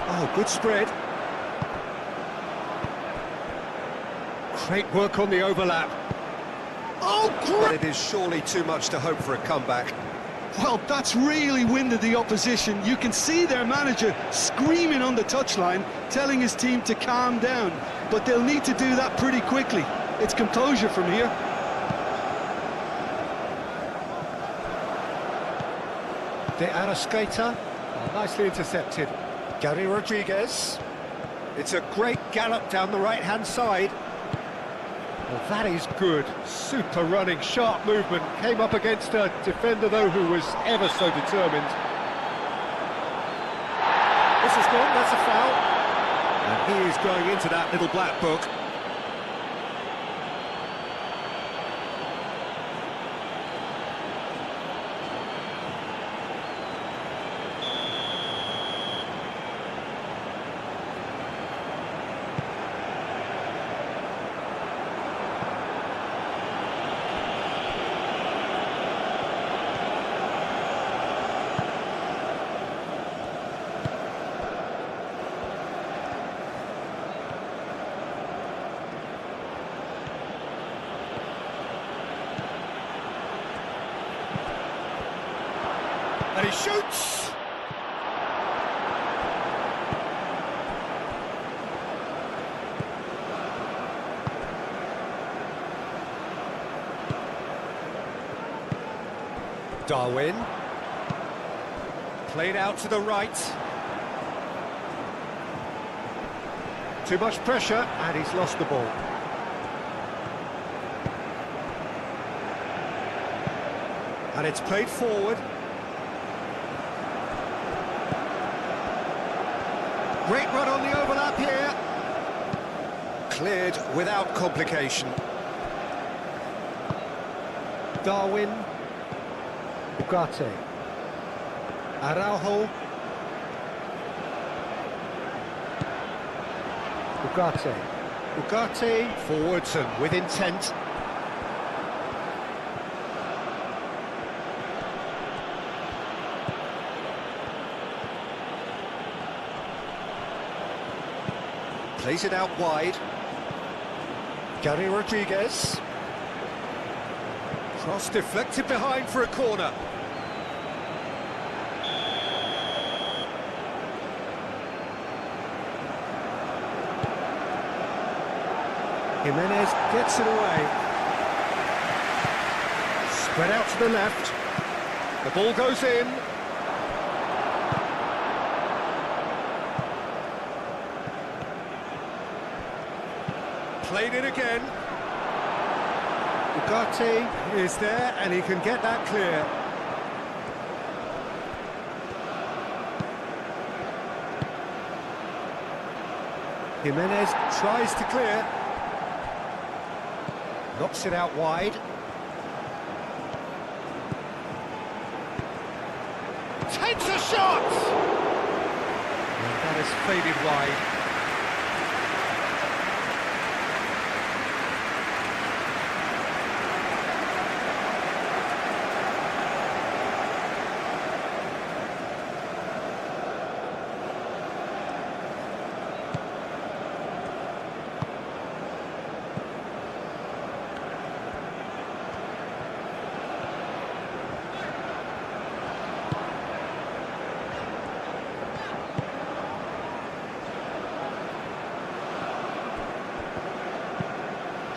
Oh, good spread. Great work on the overlap. Oh, great! It is surely too much to hope for a comeback. Well, that's really winded the opposition. You can see their manager screaming on the touchline, telling his team to calm down. But they'll need to do that pretty quickly. It's composure from here. De Arrascaeta, nicely intercepted. Gary Rodriguez. It's a great gallop down the right-hand side. Well, that is good. Super running, sharp movement. Came up against a defender, though, who was ever so determined. This is gone, that's a foul. And he is going into that little black book. And he shoots! Darwin. Played out to the right. Too much pressure, and he's lost the ball. And it's played forward. Great run on the overlap here. Cleared without complication. Darwin. Ugarte. Araujo. Ugarte forwards and with intent. Plays it out wide. Gary Rodriguez. Cross deflected behind for a corner. Jimenez gets it away. Spread out to the left. The ball goes in. Played it again. Ugarte is there, and he can get that clear. Jimenez tries to clear. Knocks it out wide. Takes a shot! And that has faded wide.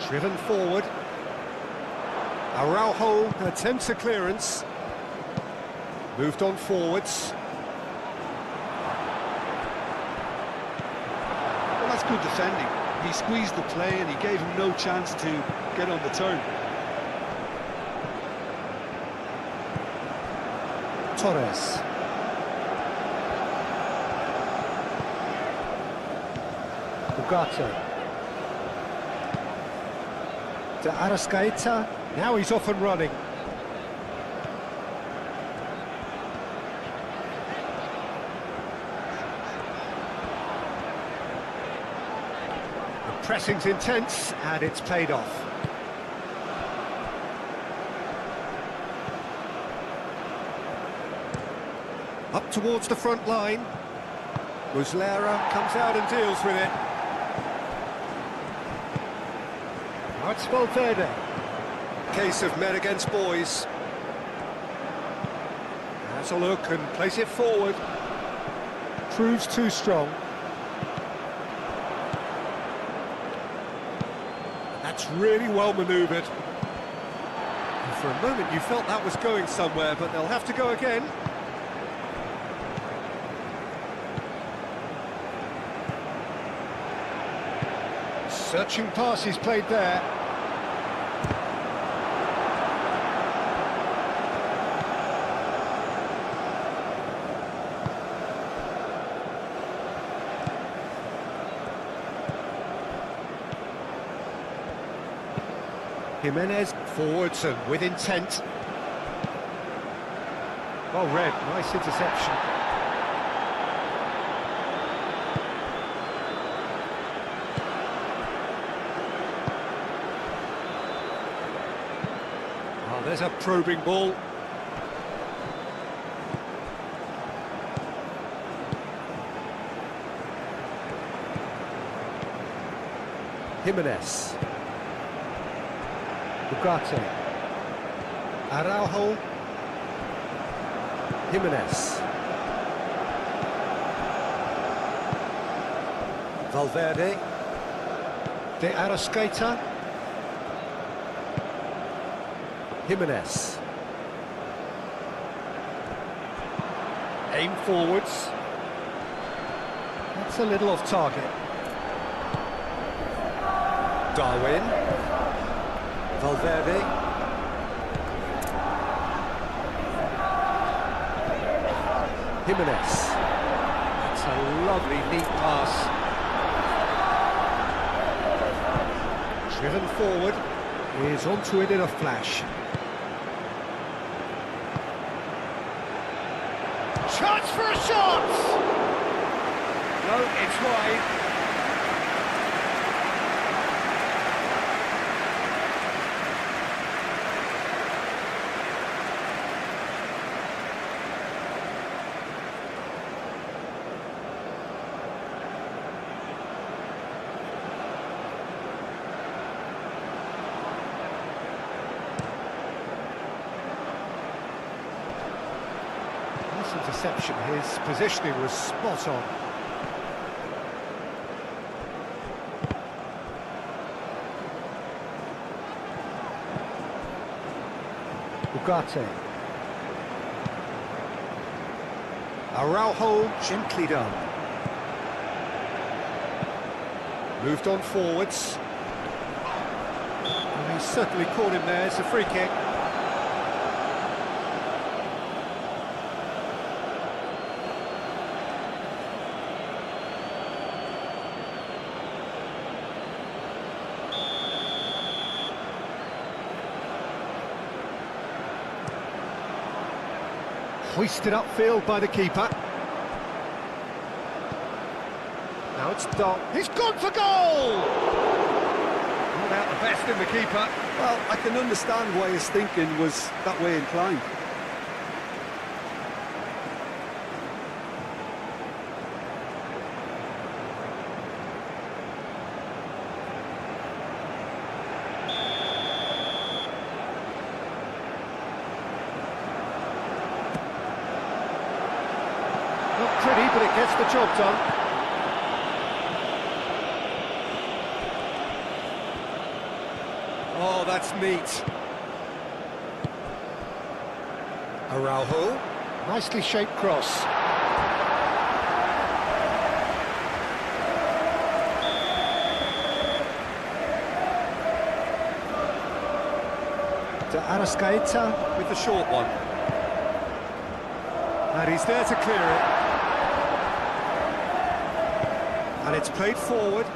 Driven forward. Araujo attempts a clearance. Moved on forwards. Well, that's good defending. He squeezed the play and he gave him no chance to get on the turn. Torres. Ugarte. To Arrascaeta, now he's off and running. The pressing's intense, and it's paid off. Up towards the front line. Muslera comes out and deals with it. It's Valverde. Case of men against boys. Has a look and plays it forward. Proves too strong. That's really well manoeuvred. And for a moment you felt that was going somewhere, but they'll have to go again. Searching pass is played there. Jimenez forwards and with intent. Well read, nice interception. Oh, there's a probing ball. Jimenez. Ugarte. Araujo. Jimenez. Valverde. De Arrascaeta. Jimenez. Aim forwards. That's a little off target. Darwin. Valverde. Jimenez. That's a lovely, neat pass. Driven forward. Is onto it in a flash. Chance for a shot! No, it's wide. Interception, his positioning was spot on. Ugarte. Araujo, gently done. Moved on forwards. certainly caught him there. It's a free kick. Hoisted upfield by the keeper. Now it's Dom. He's gone for goal! Not out the best in the keeper. Well, I can understand why his thinking was that way inclined. Not pretty, but it gets the job done. Oh, that's neat. Araujo. Nicely shaped cross. To Arrascaeta with the short one. And he's there to clear it. And it's played forward.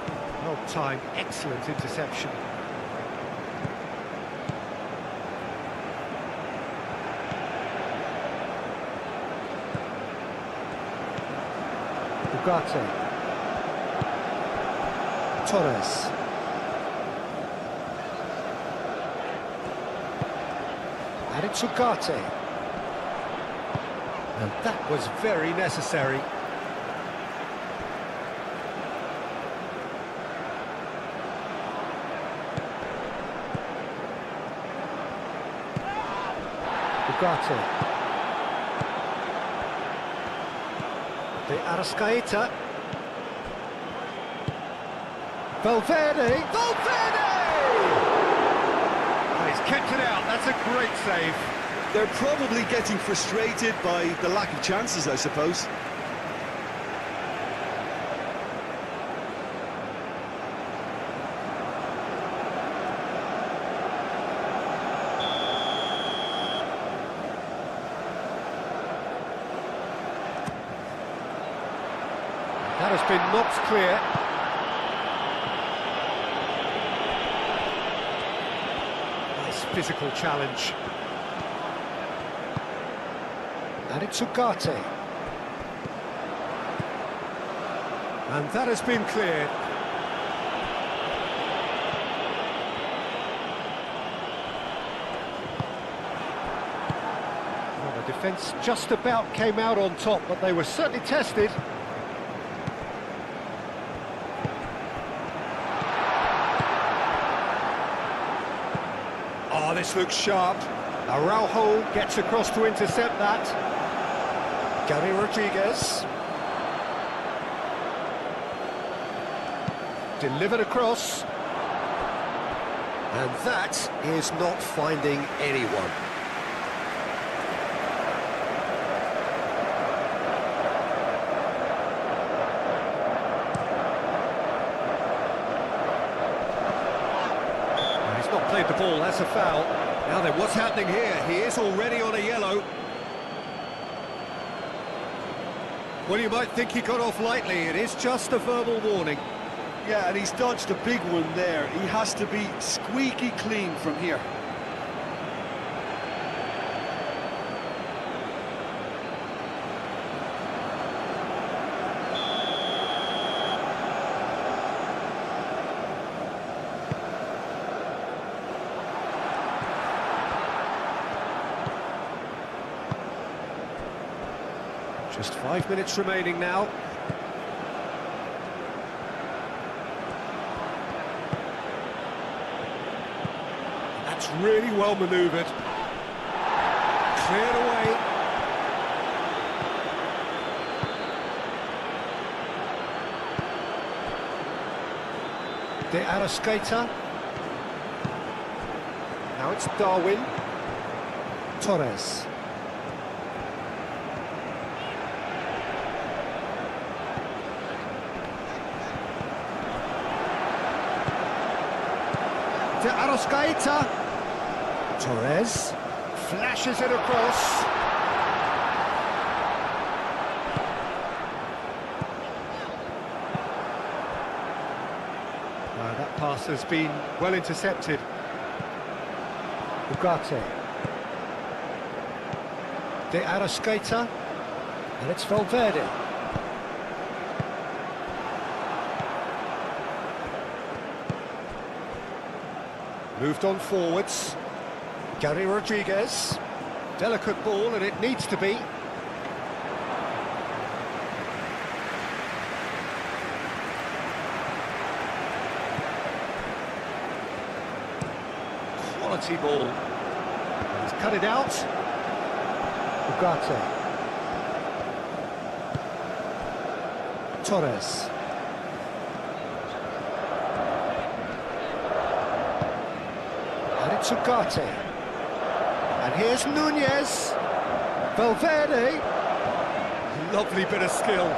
Well timed, excellent interception. Ugarte. Torres. And it's Ugarte. And that was very necessary. Ugarte. De Arrascaeta. Valverde! Valverde! And he's kept it out, that's a great save. They're probably getting frustrated by the lack of chances, I suppose. That has been knocked clear. Nice physical challenge. And it's Ugarte. And that has been cleared. Well, the defence just about came out on top, but they were certainly tested. Oh, this looks sharp. Araujo gets across to intercept that. Gary Rodriguez. Delivered across. And that is not finding anyone. He's not played the ball, that's a foul. Now then, what's happening here? He is already on a yellow. Well, you might think he got off lightly. It is just a verbal warning. Yeah, and he's dodged a big one there. He has to be squeaky clean from here. Just 5 minutes remaining now. That's really well manoeuvred. Cleared away. De Arrascaeta. Now it's Darwin. Torres. De Arrascaeta. Torres. Flashes it across. That pass has been well intercepted. Ugarte. De Arrascaeta. And it's Valverde. Moved on forwards. Gary Rodriguez. Delicate ball, and it needs to be. Quality ball. He's cut it out. Ugarte. Torres. And it's Ugarte. And here's Nunez. Valverde. Lovely bit of skill.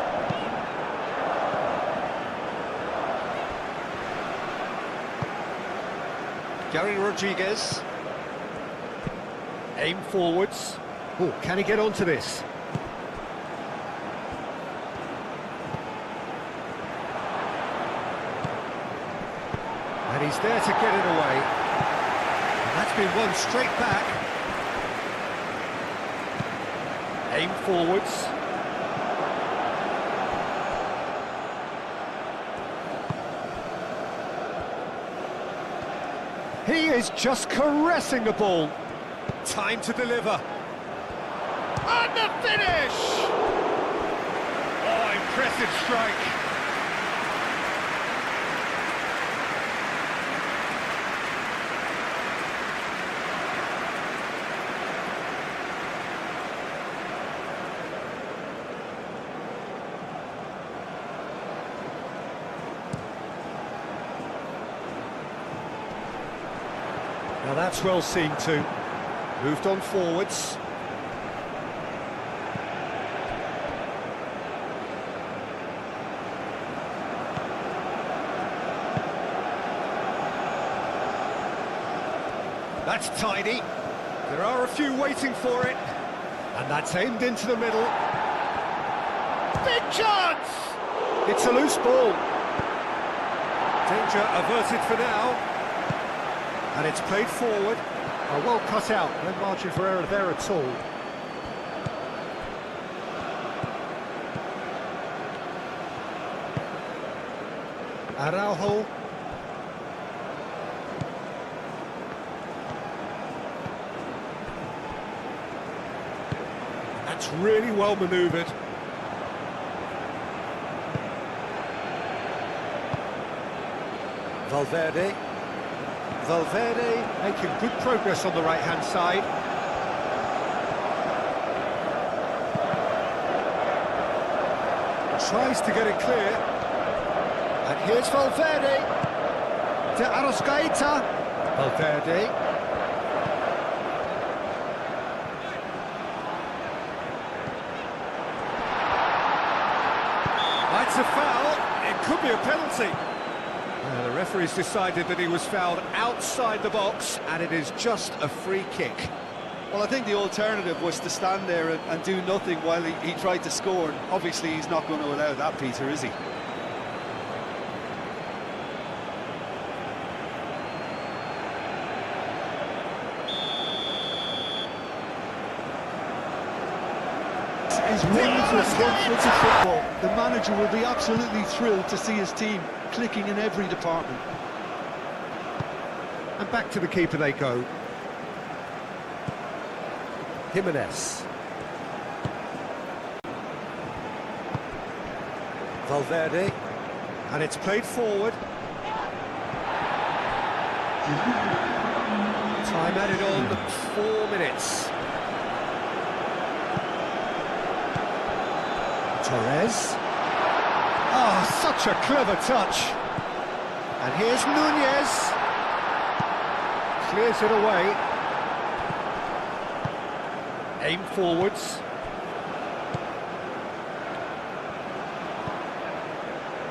Gary Rodriguez. Aim forwards. Oh, can he get onto this? And he's there to get it away. And that's been won straight back. Aim forwards. He is just caressing the ball. Time to deliver. And the finish! Oh, impressive strike. Now that's well seen too. Moved on forwards. That's tidy. There are a few waiting for it. And that's aimed into the middle. Big chance! It's a loose ball. Danger averted for now. And it's played forward. Oh, well cut out. No margin for error there at all. Araujo. That's really well manoeuvred. Valverde. Valverde making good progress on the right-hand side. Tries to get it clear. And here's Valverde. De Arrascaeta. Valverde. That's a foul. It could be a penalty. The referee's decided that he was fouled outside the box, and it is just a free kick. Well, I think the alternative was to stand there and do nothing while he tried to score. And obviously, he's not going to allow that, Peter, is he? Is wonderful one-footed football. The manager will be absolutely thrilled to see his team clicking in every department. And back to the keeper they go. Jimenez. Valverde. And it's played forward. Time added on 4 minutes. Torres. Oh, such a clever touch. And here's Nunez. Clears it away. Aim forwards.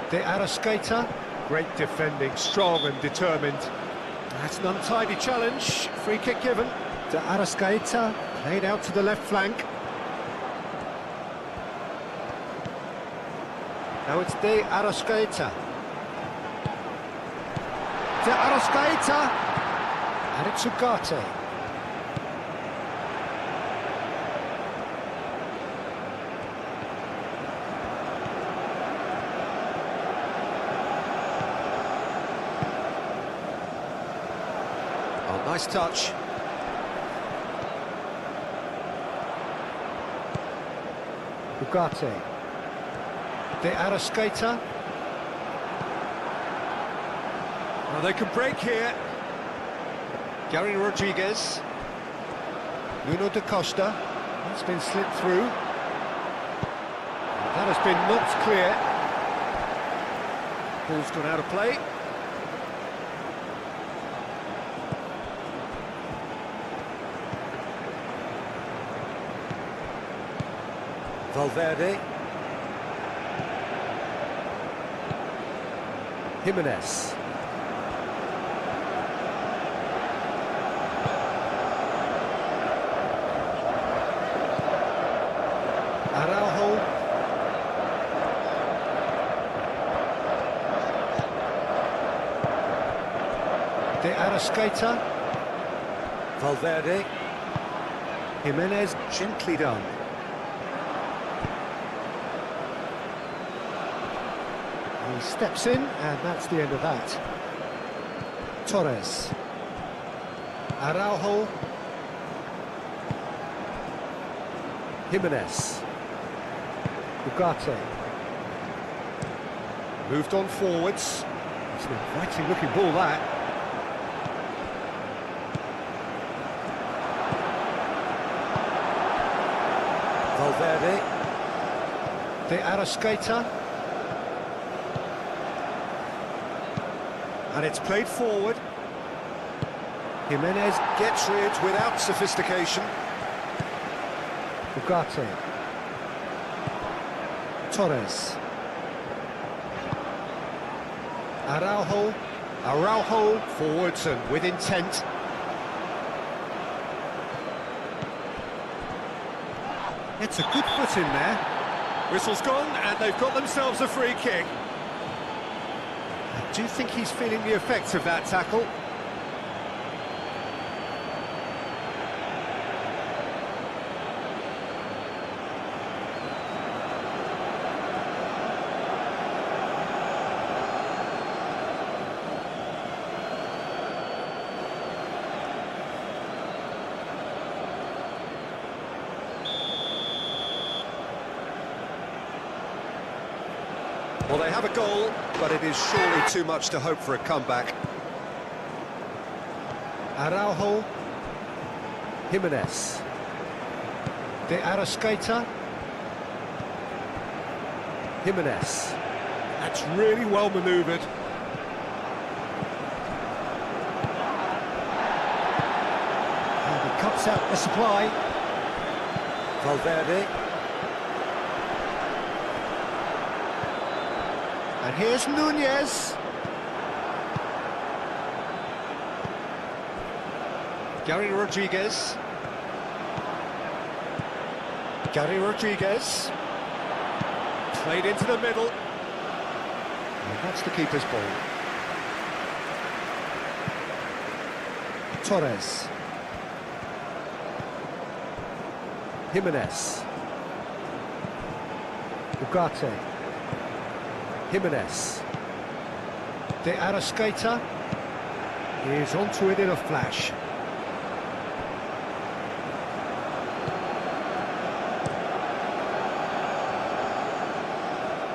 De Arrascaeta. Great defending, strong and determined. That's an untidy challenge. Free kick given. De Arrascaeta, played out to the left flank. Now it's De Arrascaeta. De Arrascaeta! And it's Ugarte. Oh, nice touch. Ugarte. De Arrascaeta. Well, they can break here. Gary Rodriguez. Nuno da Costa. That's been slipped through. That has been knocked clear. Ball's gone out of play. Valverde. Jimenez. Araujo. De Arrascaeta. Valverde. Jimenez, gently done. He steps in, and that's the end of that. Torres. Araujo. Jimenez. Ugarte. Moved on forwards. It's an inviting looking ball, that. Valverde. De Arrascaeta. And it's played forward. Jimenez gets rid without sophistication. Ugarte. Torres. Araujo. Araujo forwards and with intent. It's a good foot in there. Whistle's gone and they've got themselves a free kick. I do think he's feeling the effects of that tackle. Well, they have a goal, but it is surely too much to hope for a comeback. Araujo. Jimenez. De Arrascaeta. Jimenez. That's really well manoeuvred. And he cuts out the supply. Valverde. And here's Nunez. Gary Rodriguez. Gary Rodriguez. Played into the middle. And that's the keeper's ball. Torres. Jimenez. Ugarte. Jimenez. De Arrascaeta is onto it in a flash.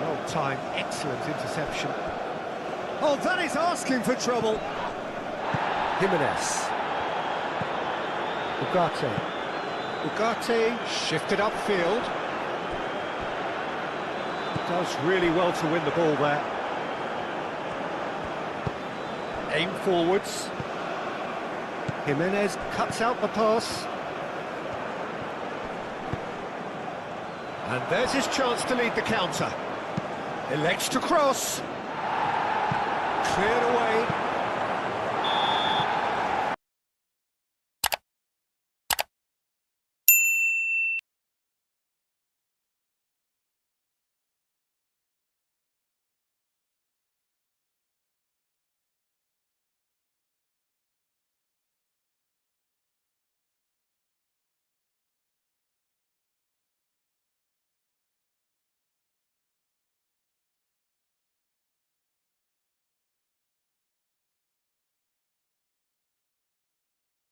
Well-timed, excellent interception. Oh, that is asking for trouble. Jimenez. Ugarte. Ugarte shifted upfield. Does really well to win the ball there. Aim forwards. Jimenez cuts out the pass. And there's his chance to lead the counter. Elects to cross. Cleared away.